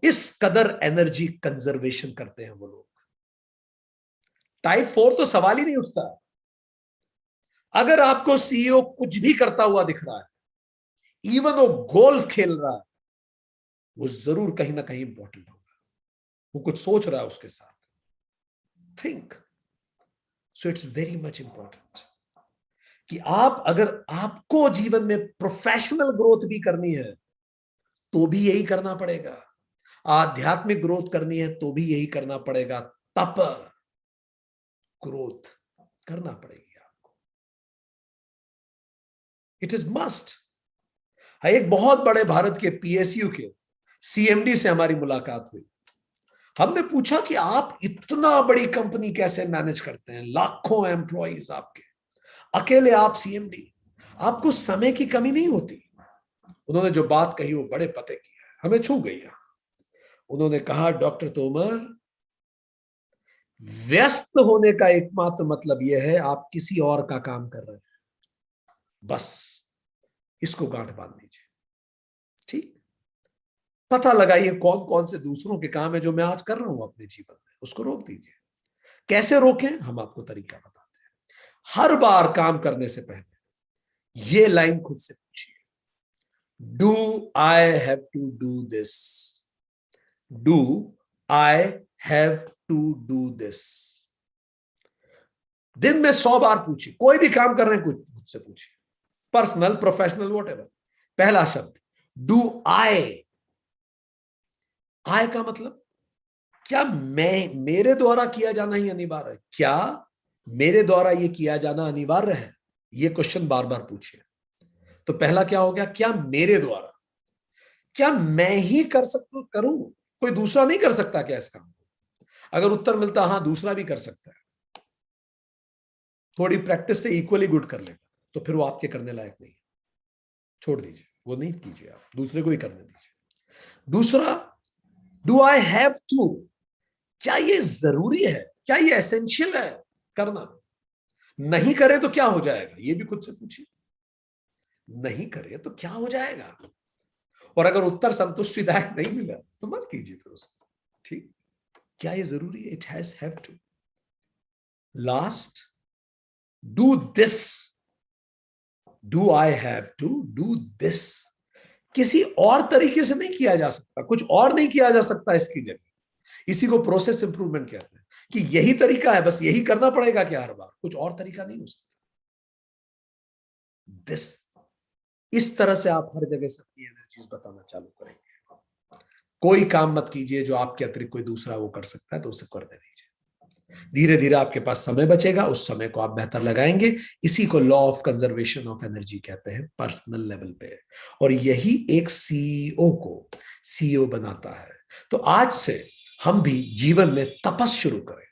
इस कदर एनर्जी कंजर्वेशन करते हैं वो लोग। टाइप 4 तो सवाल ही नहीं उठता। अगर आपको सीईओ कुछ भी करता हुआ दिख रहा है, इवन वो गोल्फ खेल रहा है, वो जरूर कहीं ना कहीं इंपॉर्टेंट होगा, वो कुछ सोच रहा है उसके साथ। Think, so it's very much important कि आप, अगर आपको जीवन में प्रोफेशनल ग्रोथ भी करनी है तो भी यही करना पड़ेगा, आध्यात्मिक ग्रोथ करनी है तो भी यही करना पड़ेगा, तप ग्रोथ करना पड़ेगी आपको। It is must. एक बहुत बड़े भारत के पीएसयू के सीएमडी से हमारी मुलाकात हुई। हमने पूछा कि आप इतना बड़ी कंपनी कैसे मैनेज करते हैं, लाखों एम्प्लॉइज आपके, अकेले आप सीएमडी, आपको समय की कमी नहीं होती। उन्होंने जो बात कही वो बड़े पते की है, हमें छू गई। उन्होंने कहा, डॉक्टर तोमर, व्यस्त होने का एकमात्र मतलब यह है आप किसी और का काम कर रहे हैं, बस इसको गांठ बांध दीजिए। ठीक, पता लगाइए कौन कौन से दूसरों के काम है जो मैं आज कर रहा हूं अपने जीवन में, उसको रोक दीजिए। कैसे रोकें, हम आपको तरीका बताते हैं। हर बार काम करने से पहले ये लाइन खुद से पूछिए, do I have to do this, do I have to do this. दिन में 100 बार पूछिए, कोई भी काम कर रहे हैं कुछ मुझसे पूछिए, पर्सनल प्रोफेशनल वॉट। पहला शब्द डू आई। आई का मतलब क्या मेरे द्वारा किया जाना ही अनिवार्य है? क्या मेरे द्वारा ये किया जाना अनिवार्य है? ये क्वेश्चन बार बार पूछिए। तो पहला क्या हो गया, क्या मेरे द्वारा, क्या मैं ही कर सकता करूं, कोई दूसरा नहीं कर सकता क्या इस काम को? अगर उत्तर मिलता हां दूसरा भी कर सकता है, थोड़ी प्रैक्टिस से इक्वली गुड कर लेगा, तो फिर वो आपके करने लायक नहीं है, छोड़ दीजिए, वो नहीं कीजिए, आप दूसरे को ही करने दीजिए। दूसरा, डू आई हैव टू, क्या ये जरूरी है, क्या ये एसेंशियल है करना? नहीं करे तो क्या हो जाएगा, ये भी खुद से पूछिए। नहीं करे तो क्या हो जाएगा? और अगर उत्तर संतुष्टिदायक नहीं मिला तो मत कीजिए फिर उसको। ठीक, क्या ये जरूरी है? It have to. Last, do this, do I have to do this. किसी और तरीके से नहीं किया जा सकता, कुछ और नहीं किया जा सकता इसकी जगह। इसी को प्रोसेस इंप्रूवमेंट कहते हैं कि यही तरीका है, बस यही करना पड़ेगा क्या हर बार, कुछ और तरीका नहीं हो सकता। दिस, इस तरह से आप हर जगह से अपनी एनर्जीज बताना चालू करेंगे। कोई काम मत कीजिए जो आपके अतिरिक्त कोई दूसरा वो कर सकता है, तो उसे करने दीजिए। धीरे धीरे आपके पास समय बचेगा, उस समय को आप बेहतर लगाएंगे। इसी को law of conservation of energy कहते हैं पर्सनल लेवल पे, और यही एक सीईओ को सीईओ बनाता है। तो आज से हम भी जीवन में तपस शुरू करें,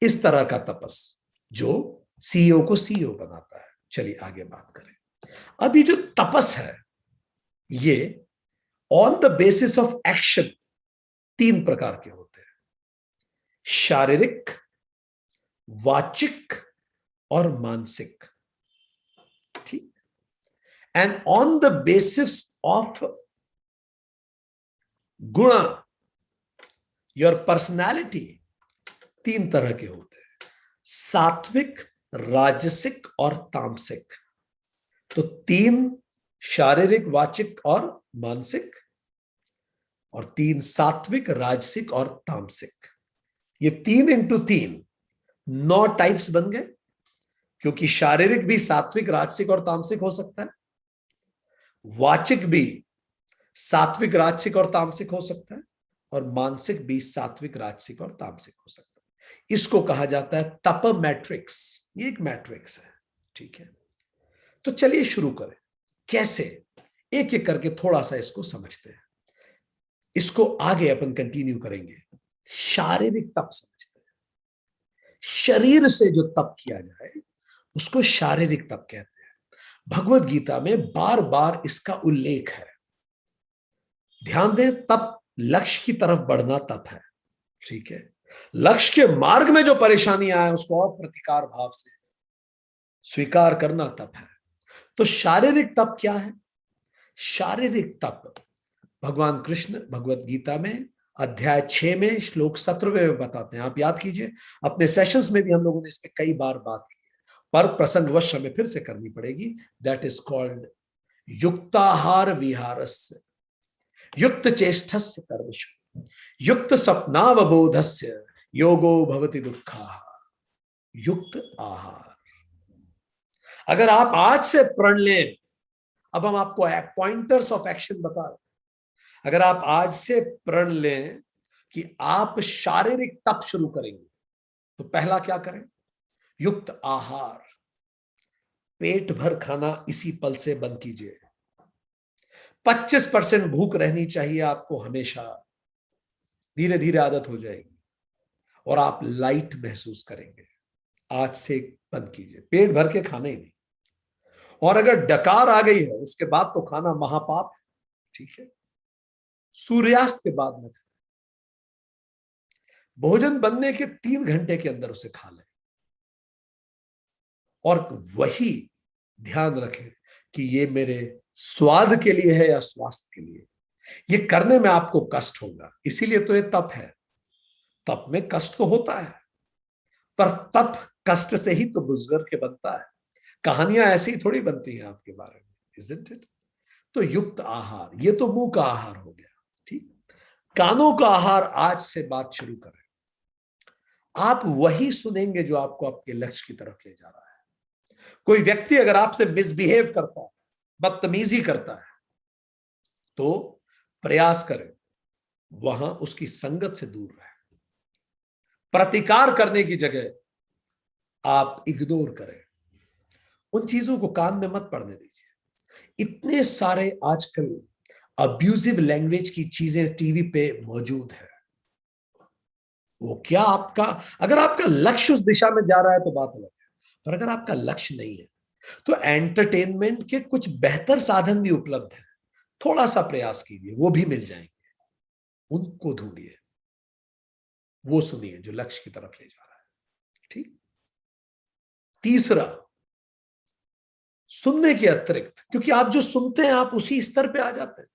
इस तरह का तपस जो सीईओ को सीईओ बनाता है। चलिए आगे बात करें। अभी जो तपस है ये on the basis of action 3 प्रकार के होते हैं, शारीरिक, वाचिक और मानसिक। ठीक, and on the basis of गुण, योर पर्सनैलिटी 3 तरह के होते हैं, सात्विक, राजसिक और तामसिक। तो 3 शारीरिक, वाचिक और मानसिक, और 3 सात्विक, राजसिक और तामसिक। ये 3 इंटू 3 9 टाइप्स बन गए, क्योंकि शारीरिक भी सात्विक, राजसिक और तामसिक हो सकता है, वाचिक भी सात्विक, राजसिक और तामसिक हो सकता है, और मानसिक भी सात्विक, राजसिक और तामसिक हो सकता है। इसको कहा जाता है तप मैट्रिक्स। ये एक मैट्रिक्स है। ठीक है, तो चलिए शुरू करें। कैसे, एक एक करके थोड़ा सा इसको समझते हैं। इसको आगे अपन कंटिन्यू करेंगे। शारीरिक तप समझते हैं। शरीर से जो तप किया जाए उसको शारीरिक तप कहते हैं। भगवत गीता में बार बार इसका उल्लेख है। ध्यान दें, तप लक्ष्य की तरफ बढ़ना तप है। ठीक है, लक्ष्य के मार्ग में जो परेशानियां आए उसको और प्रतिकार भाव से स्वीकार करना तप है। तो शारीरिक तप क्या है? शारीरिक तप भगवान कृष्ण भगवत गीता में अध्याय 6 में श्लोक 17वें में बताते हैं। आप याद कीजिए, अपने सेशंस में भी हम लोगों ने इस पे कई बार बात की है, पर प्रसंगवश हमें फिर से करनी पड़ेगी। दैट इज कॉल्ड युक्ताहार विहारस्य, युक्त चेष्टस्य कर्मसु, युक्त सपनावबोधस्य योगो भवति दुःखा। युक्त आहार। अगर आप आज से प्रण लें, अब हम आपको पॉइंटर्स ऑफ एक्शन बता रहे हैं। अगर आप आज से प्रण लें कि आप शारीरिक तप शुरू करेंगे, तो पहला क्या करें? युक्त आहार, पेट भर खाना इसी पल से बंद कीजिए। 25% भूख रहनी चाहिए आपको हमेशा। धीरे धीरे आदत हो जाएगी और आप लाइट महसूस करेंगे। आज से बंद कीजिए, पेट भर के खाना ही नहीं। और अगर डकार आ गई है उसके बाद तो खाना महापाप है। ठीक है, सूर्यास्त के बाद में भोजन बनने के 3 घंटे के अंदर उसे खा लें। और वही ध्यान रखें कि ये मेरे स्वाद के लिए है या स्वास्थ्य के लिए। ये करने में आपको कष्ट होगा, इसीलिए तो ये तप है। तप में कष्ट तो होता है, पर तप कष्ट से ही तो बुजुर्ग के बनता है। कहानियां ऐसी ही थोड़ी बनती हैं आपके बारे में, isn't it? तो युक्त आहार, ये तो मुंह का आहार हो गया, ठीक। कानों का आहार, आज से बात शुरू करें। आप वही सुनेंगे जो आपको आपके लक्ष्य की तरफ ले जा रहा है। कोई व्यक्ति अगर आपसे मिसबिहेव करता है, बदतमीजी करता है, तो प्रयास करें वहां उसकी संगत से दूर रहे। प्रतिकार करने की जगह आप इग्नोर करें, उन चीजों को कान में मत पड़ने दीजिए। इतने सारे आजकल अब्यूजिव लैंग्वेज की चीजें टीवी पे मौजूद है। वो क्या आपका, अगर आपका लक्ष्य उस दिशा में जा रहा है तो बात अलग है, पर अगर आपका लक्ष्य नहीं है तो एंटरटेनमेंट के कुछ बेहतर साधन भी उपलब्ध हैं। थोड़ा सा प्रयास कीजिए, वो भी मिल जाएंगे, उनको ढूंढिए, वो सुनिए जो लक्ष्य की तरफ ले जा रहा है, ठीक। तीसरा, सुनने के अतिरिक्त, क्योंकि आप जो सुनते हैं आप उसी स्तर पे आ जाते हैं।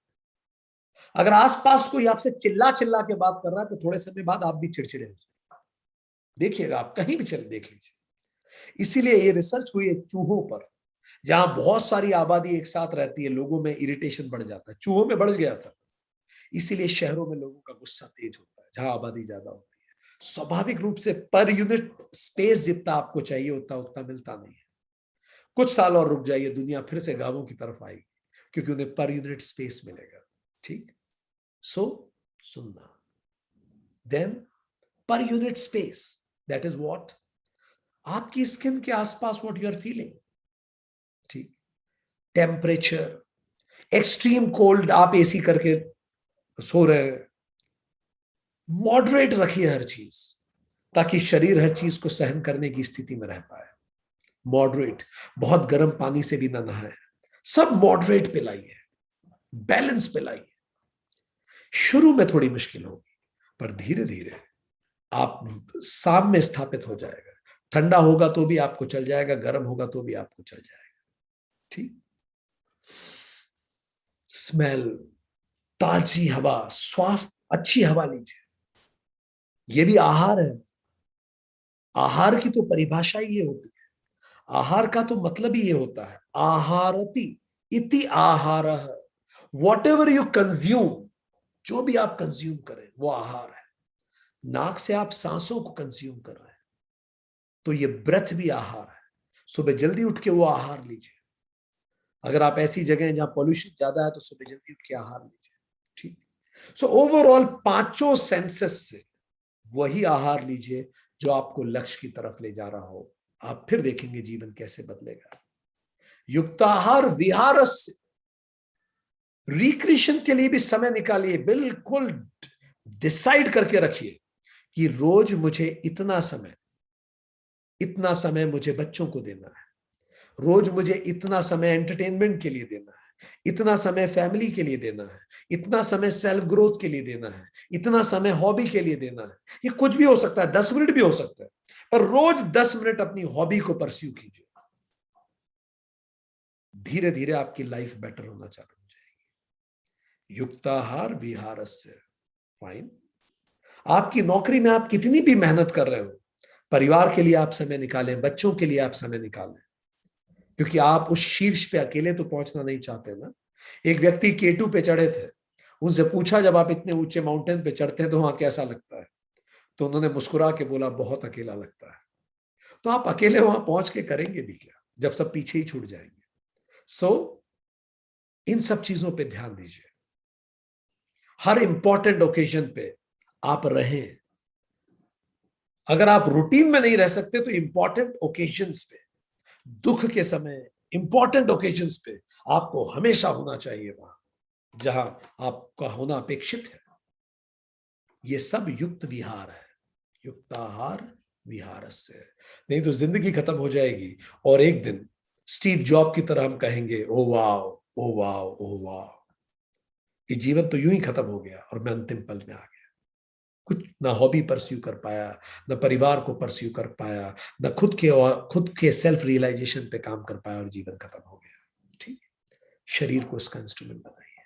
अगर आसपास कोई आपसे चिल्ला चिल्ला के बात कर रहा है तो थोड़े समय बाद आप भी चिड़चिड़े हो जाएंगे। देखिएगा, आप कहीं भी चले देख लीजिए। इसीलिए ये रिसर्च हुई है चूहों पर, जहां बहुत सारी आबादी एक साथ रहती है, लोगों में इरिटेशन बढ़ जाता है। चूहों में बढ़ गया था, इसीलिए शहरों में लोगों का गुस्सा तेज होता है जहां आबादी ज्यादा होती है। स्वाभाविक रूप से पर यूनिट स्पेस जितना आपको चाहिए उतना उतना मिलता नहीं है। कुछ साल और रुक जाइए, दुनिया फिर से गांवों की तरफ आएगी, क्योंकि उन्हें पर यूनिट स्पेस मिलेगा, ठीक। सो सुनना, then per unit space, that is what आपकी स्किन के आसपास व्हाट यू आर फीलिंग, ठीक। टेम्परेचर, एक्सट्रीम कोल्ड, आप एसी करके सो रहे हैं, मॉडरेट रखिए हर चीज, ताकि शरीर हर चीज को सहन करने की स्थिति में रह पाए। मॉडरेट, बहुत गर्म पानी से भी ना नहाए, सब मॉडरेट पिलाइए, बैलेंस पिलाइए। शुरू में थोड़ी मुश्किल होगी, पर धीरे धीरे आप साम में स्थापित हो जाएगा। ठंडा होगा तो भी आपको चल जाएगा, गर्म होगा तो भी आपको चल जाएगा, ठीक। स्मेल, ताजी हवा, स्वास्थ्य, अच्छी हवा लीजिए, ये भी आहार है। आहार की तो परिभाषा ही ये होती है, आहार का तो मतलब ही ये होता है, आहारति इति आहार, वॉट एवर यू कंज्यूम, जो भी आप कंज्यूम करें वो आहार है। नाक से आप सांसों को कंज्यूम कर रहे हैं तो ये ब्रेथ भी आहार है। सुबह जल्दी उठ के वो आहार लीजिए। अगर आप ऐसी जगह हैं जहां पॉल्यूशन ज्यादा है तो सुबह जल्दी उठ के आहार लीजिए, ठीक। सो ओवरऑल पांचों सेंसेस से वही आहार लीजिए जो आपको लक्ष्य की तरफ ले जा रहा हो। आप फिर देखेंगे जीवन कैसे बदलेगा। युक्ताहार विहारस्य, रिक्रिएशन के लिए भी समय निकालिए। बिल्कुल डिसाइड करके रखिए कि रोज मुझे इतना समय मुझे बच्चों को देना है, रोज मुझे इतना समय एंटरटेनमेंट के लिए देना है, इतना समय फैमिली के लिए देना है, इतना समय सेल्फ ग्रोथ के लिए देना है, इतना समय हॉबी के लिए देना है। ये कुछ भी हो सकता है, 10 मिनट भी हो सकता है, पर रोज 10 मिनट अपनी हॉबी को परस्यू कीजिए। धीरे धीरे आपकी लाइफ बेटर होना चालू हो जाएगी। युक्ताहार विहारस्य, फाइन। आपकी नौकरी में आप कितनी भी मेहनत कर रहे हो, परिवार के लिए आप समय निकालें, बच्चों के लिए आप समय निकालें, क्योंकि आप उस शीर्ष पे अकेले तो पहुंचना नहीं चाहते ना। एक व्यक्ति केटू पे चढ़े थे, उनसे पूछा जब आप इतने ऊंचे माउंटेन पे चढ़ते हैं तो वहां कैसा लगता है, तो उन्होंने मुस्कुरा के बोला बहुत अकेला लगता है। तो आप अकेले वहां पहुंच के करेंगे भी क्या जब सब पीछे ही छूट जाएंगे। सो इन सब चीजों पे ध्यान दीजिए। हर इंपॉर्टेंट ओकेजन पे आप रहें। अगर आप रूटीन में नहीं रह सकते तो इंपॉर्टेंट ओकेजन्स पे, दुख के समय, इंपॉर्टेंट ओकेजन्स पे आपको हमेशा होना चाहिए वहां जहां आपका होना अपेक्षित है। ये सब युक्त विहार है, युक्ताहार विहार से। नहीं तो जिंदगी खत्म हो जाएगी और एक दिन स्टीव जॉब की तरह हम कहेंगे oh wow, oh wow, oh wow, कि जीवन तो यूं ही खत्म हो गया और मैं अंतिम पल में आ गया। कुछ ना हॉबी परस्यू कर पाया, ना परिवार को परस्यू कर पाया, ना खुद के सेल्फ रियलाइजेशन पे काम कर पाया और जीवन खत्म हो गया, ठीक। शरीर को इसका इंस्ट्रूमेंट बनाइए।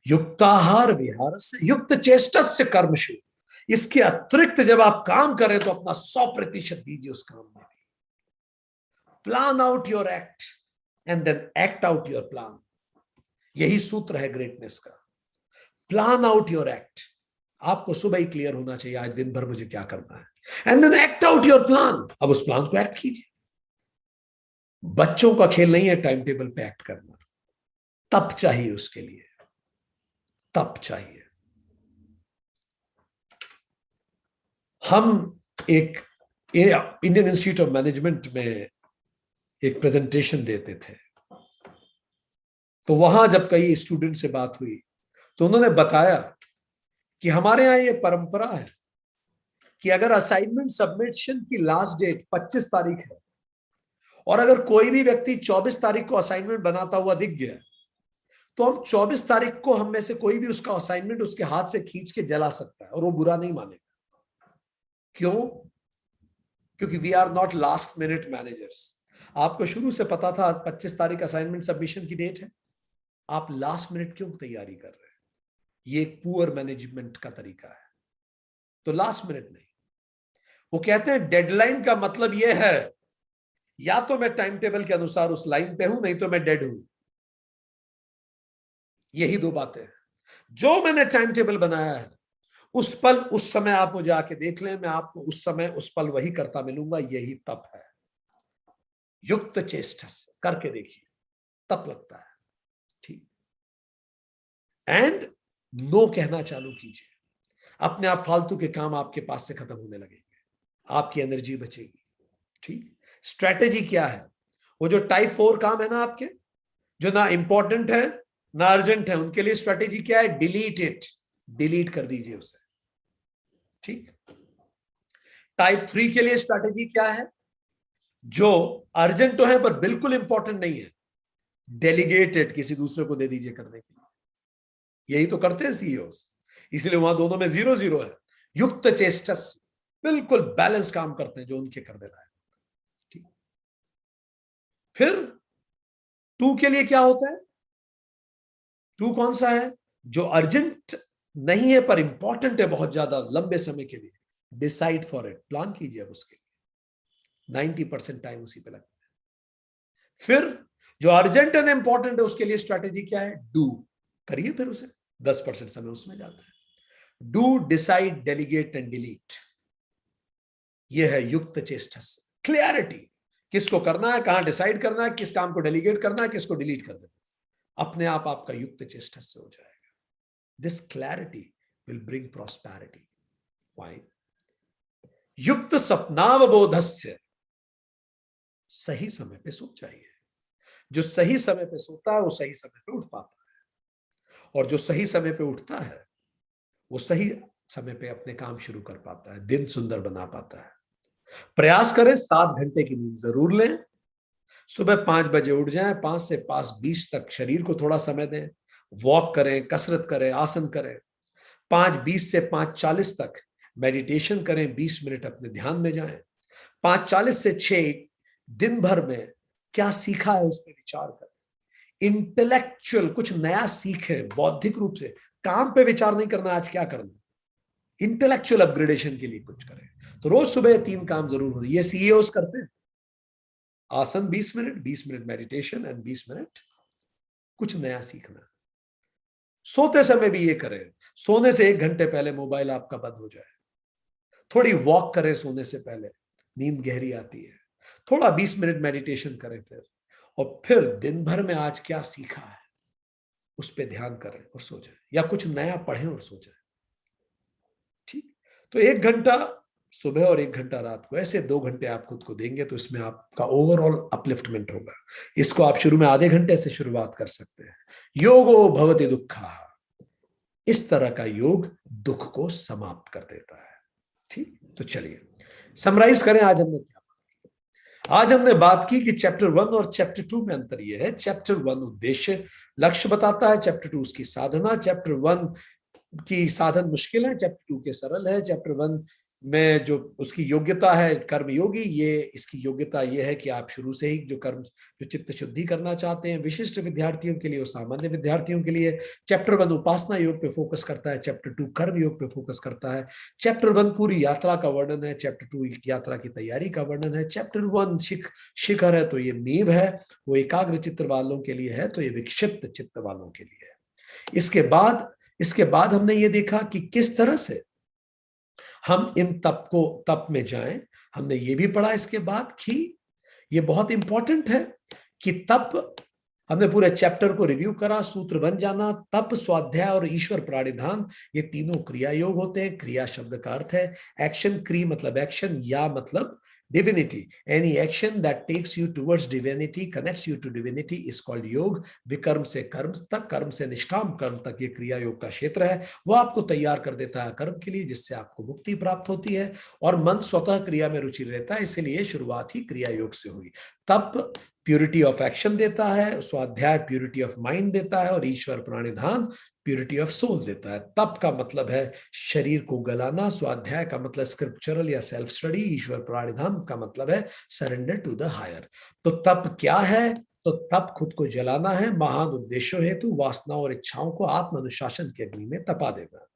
युक्ताहार विहार से युक्त चेष्टस्य कर्मशु, इसके अतिरिक्त जब आप काम करें तो अपना 100% दीजिए उस काम में। Plan out your act and then act out your plan. यही सूत्र है ग्रेटनेस का। Plan out your act. आपको सुबह ही क्लियर होना चाहिए आज दिन भर मुझे क्या करना है, and then act out your plan. अब उस प्लान को एक्ट कीजिए। बच्चों का खेल नहीं है टाइम टेबल पे एक्ट करना। तप चाहिए उसके लिए, तप चाहिए। हम एक इंडियन इंस्टीट्यूट ऑफ मैनेजमेंट में एक प्रेजेंटेशन देते थे, तो वहां जब कई स्टूडेंट से बात हुई तो उन्होंने बताया कि हमारे यहां ये परंपरा है कि अगर असाइनमेंट सबमिशन की लास्ट डेट 25 तारीख है और अगर कोई भी व्यक्ति 24 तारीख को असाइनमेंट बनाता हुआ दिख गया तो हम 24 तारीख को हम में से कोई भी उसका असाइनमेंट उसके हाथ से खींच के जला सकता है और वो बुरा नहीं मानेगा। क्यों? क्योंकि we are not last minute managers. आपको शुरू से पता था 25 तारीख असाइनमेंट सबमिशन की डेट है, आप लास्ट मिनट क्यों तैयारी कर रहे हैं? ये एक पुअर मैनेजमेंट का तरीका है। तो लास्ट मिनट नहीं, वो कहते हैं डेडलाइन का मतलब यह है या तो मैं टाइम टेबल के अनुसार उस लाइन पे हूं, नहीं तो मैं डेड हूं। यही दो बातें हैं। जो मैंने टाइम टेबल बनाया है उस पल उस समय आप मुझे आके देख लें, मैं आपको उस समय उस पल वही करता मिलूंगा। यही तप है। युक्त चेष्टा से करके देखिए, तप लगता है। ठीक। एंड नो कहना चालू कीजिए। अपने आप फालतू के काम आपके पास से खत्म होने लगेंगे, आपकी एनर्जी बचेगी। ठीक। स्ट्रेटेजी क्या है? वो जो टाइप 4 काम है ना आपके, जो ना इंपॉर्टेंट है ना अर्जेंट है, उनके लिए स्ट्रेटेजी क्या है? Delete it. डिलीट कर दीजिए उसे। ठीक। टाइप 3 के लिए स्ट्रेटेजी क्या है? जो अर्जेंट तो है पर बिल्कुल इंपॉर्टेंट नहीं है, डेलीगेटेड, किसी दूसरे को दे दीजिए करने के लिए। यही तो करते हैं सीईओस, इसलिए वहां दोनों में 0-0 है। युक्त चेष्टा, बिल्कुल बैलेंस काम करते हैं जो उनके कर देना है। ठीक। फिर 2 के लिए क्या होता है? 2 कौन सा है? जो अर्जेंट नहीं है पर इंपॉर्टेंट है बहुत ज्यादा लंबे समय के लिए। डिसाइड फॉर इट, प्लान कीजिए अब उसके लिए। 90% टाइम उसी पे लगता है। फिर जो अर्जेंट एंड इंपॉर्टेंट है उसके लिए स्ट्रैटेजी क्या है? डू करिए, फिर उसे 10% समय उसमें जाता है। Do, decide, delegate and delete. यह है युक्त चेष्टा। क्लियरिटी, किसको करना है, कहां डिसाइड करना है, किस काम को डेलीगेट करना है, किसको डिलीट कर देना, अपने आप आपका युक्त चेष्टा से हो जाएगा। This clarity will bring prosperity. Why? युक्त सपनावबोधस्य। सही समय पे सो जाइए। जो सही समय पे सोता है वो सही समय पे उठ पाता है, और जो सही समय पे उठता है वो सही समय पे अपने काम शुरू कर पाता है, दिन सुंदर बना पाता है। प्रयास करें 7 घंटे की नींद जरूर लें। सुबह 5 बजे उठ जाएं, 5 से 5:20 तक शरीर को थोड़ा समय दें। वॉक करें, कसरत करें, आसन करें। 5:20 से 5:40 तक मेडिटेशन करें, 20 मिनट अपने ध्यान में जाएं। 5:40 से 6 दिन भर में क्या सीखा है उस पर विचार करें। इंटेलेक्चुअल कुछ नया सीखें, बौद्धिक रूप से। काम पे विचार नहीं करना आज क्या करना, इंटेलेक्चुअल अपग्रेडेशन के लिए कुछ करें। तो रोज सुबह 3 काम जरूर हो। ये सीईओस करते हैं। आसन 20 minute, 20 minute meditation and 20 minute कुछ नया सीखना। सोते समय भी ये करें, सोने से 1 घंटे पहले मोबाइल आपका बंद हो जाए। थोड़ी वॉक करें सोने से पहले, नींद गहरी आती है। थोड़ा 20 मिनट मेडिटेशन करें फिर दिन भर में आज क्या सीखा है उस पर ध्यान करें और सो जाए, या कुछ नया पढ़ें और सो जाए। ठीक। तो 1 घंटा सुबह और 1 घंटा रात को, ऐसे 2 घंटे आप खुद को देंगे तो इसमें आपका ओवरऑल अपलिफ्टमेंट होगा। इसको आप शुरू में आधे घंटे से शुरुआत कर सकते हैं। योगो भवति दुःखा, इस तरह का योग दुख को समाप्त कर देता है। ठीक। तो चलिए समराइज करें, आज हमने क्या बात की। आज हमने बात की कि चैप्टर 1 और चैप्टर 2 में अंतर यह है, चैप्टर 1 उद्देश्य लक्ष्य बताता है, चैप्टर 2 उसकी साधना। चैप्टर 1 की साधन मुश्किल है, चैप्टर 2 के सरल है। चैप्टर 1 में जो उसकी योग्यता है कर्म योगी, ये इसकी योग्यता ये है कि आप शुरू से ही जो कर्म जो चित्त शुद्धि करना चाहते हैं, विशिष्ट विद्यार्थियों के लिए और सामान्य विद्यार्थियों के लिए। चैप्टर 1 उपासना योग पे फोकस करता है, चैप्टर 2 कर्म योग पे फोकस करता है। चैप्टर 1 पूरी यात्रा का वर्णन है, चैप्टर 2 यात्रा की तैयारी का वर्णन है। चैप्टर 1 शिखर है तो ये नींव है, वो एकाग्र चित्त वालों के लिए है, तो ये विक्षिप्त चित्त वालों के लिए है। इसके बाद हमने ये देखा कि किस तरह से हम इन तप में जाएं। हमने ये भी पढ़ा इसके बाद कि ये बहुत इंपॉर्टेंट है कि तप, हमने पूरे चैप्टर को रिव्यू करा, सूत्र बन जाना, तप, स्वाध्याय और ईश्वर प्राणिधान, ये तीनों क्रिया योग होते हैं। क्रिया शब्द का अर्थ है एक्शन, क्री मतलब एक्शन, या मतलब divinity. Any action that takes you towards divinity, connects you to divinity is called योग। विकर्म से कर्म तक, कर्म से निष्काम कर्म तक ये क्रिया योग का क्षेत्र है। वो आपको तैयार कर देता है कर्म के लिए, जिससे आपको मुक्ति प्राप्त होती है और मन स्वतः क्रिया में रुचि रहता है, इसीलिए शुरुआत ही क्रिया योग से हुई। तप प्यूरिटी ऑफ एक्शन देता है, स्वाध्याय प्यूरिटी ऑफ माइंड देता है और ईश्वर प्राणिधान प्यूरिटी ऑफ सोल देता है। तप का मतलब है शरीर को गलाना, स्वाध्याय का मतलब स्क्रिप्चरल या सेल्फ स्टडी, ईश्वर प्राणिधान का मतलब है सरेंडर टू द हायर। तो तप क्या है? तो तप खुद को जलाना है, महान उद्देश्यों हेतु वासना और इच्छाओं को आत्म अनुशासन के अग्नि में तपा देना।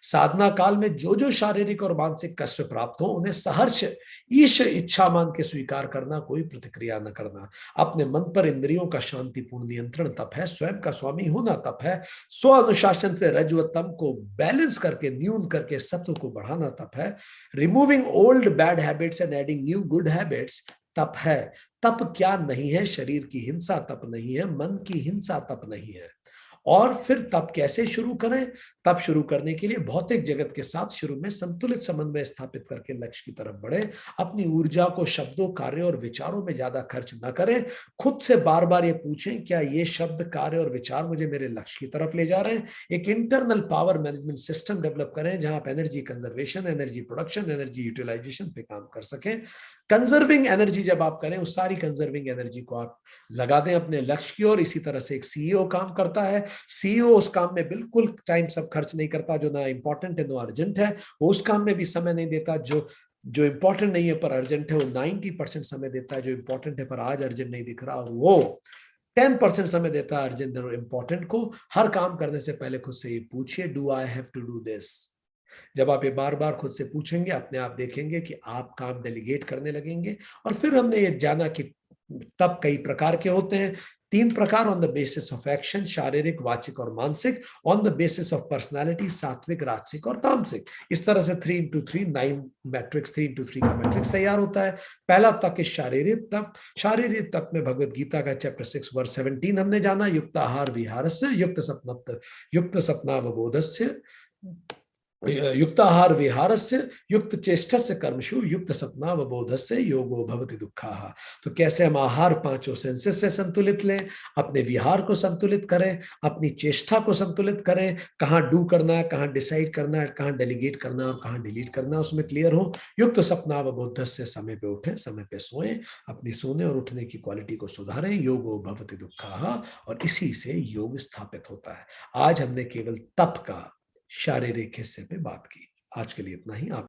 साधना काल में जो जो शारीरिक और मानसिक कष्ट प्राप्त हो उन्हें सहर्ष ईश इच्छा मान के स्वीकार करना, कोई प्रतिक्रिया न करना। अपने मन पर इंद्रियों का शांतिपूर्ण नियंत्रण तप है। स्वयं का स्वामी होना तप है। स्व अनुशासन से रज व तम को बैलेंस करके, न्यून करके सत्व को बढ़ाना तप है। Removing old bad habits and adding new good habits तप है। तप क्या नहीं है? शरीर की हिंसा तप नहीं है, मन की हिंसा तप नहीं है। और फिर तप कैसे शुरू करें? तप शुरू करने के लिए भौतिक जगत के साथ शुरू में संतुलित समन्वय स्थापित करके लक्ष्य की तरफ बढ़े। अपनी ऊर्जा को शब्दों, कार्य और विचारों में ज्यादा खर्च न करें। खुद से बार बार ये पूछें, क्या ये शब्द, कार्य और विचार मुझे मेरे लक्ष्य की तरफ ले जा रहे हैं? एक internal power management system develop करें जहां आप energy conservation, energy production, energy utilization पे काम कर सकें। कंजर्विंग एनर्जी जब आप करें, उस सारी कंजर्विंग एनर्जी को आप लगा दें अपने लक्ष्य की ओर। इसी तरह से एक सीईओ काम करता है। सीईओ उस काम में बिल्कुल टाइम सब खर्च नहीं करता जो ना इंपॉर्टेंट है, ना अर्जेंट है। वो उस काम में भी समय नहीं देता जो जो इंपॉर्टेंट नहीं है पर अर्जेंट है। वो 90% समय देता है जो इंपॉर्टेंट है पर आज अर्जेंट नहीं दिख रहा, और वो 10% समय देता है अर्जेंट और इंपॉर्टेंट को। हर काम करने से पहले खुद से ये पूछिए, do I have to do this? जब आप ये बार बार खुद से पूछेंगे, अपने आप देखेंगे कि आप काम डेलीगेट करने लगेंगे। और फिर हमने ये जाना कि तब कई प्रकार के होते हैं। 3 प्रकार: on the basis of action, शारीरिक, वाचिक और मानसिक; on the basis of personality, सात्विक, राजसिक और तामसिक। इस तरह से 3x3 9 मैट्रिक्स, 3x3 का मैट्रिक्स तैयार होता है। पहला तक शारीरिक तप। शारीरिक तप में भगवत गीता का चैप्टर 6 वर्स 17 हमने जाना। युक्त आहार विहारस्य, युक्त सपनावबोधस्य, युक्त आहार विहारस्य, युक्त चेष्टस्य कर्मशु, युक्त सपनावबोधस्य योगो भवति दुःखाः। तो कैसे हम आहार 5 सेंसेस से संतुलित लें, अपने विहार को संतुलित करें, अपनी चेष्टा को संतुलित करें, कहाँ डू करना है, कहाँ डिसाइड करना है, कहाँ डेलीगेट करना है और कहाँ डिलीट करना है, उसमें क्लियर हो। युक्त सपनावबोधस्य, समय पे उठें, समय पे सोएं, अपनी सोने और उठने की क्वालिटी को सुधारें। योगो भवति दुःखाः, और इसी से योग स्थापित होता है। आज हमने केवल तप का शारीरिक हिस्से पे बात की। आज के लिए इतना ही। आप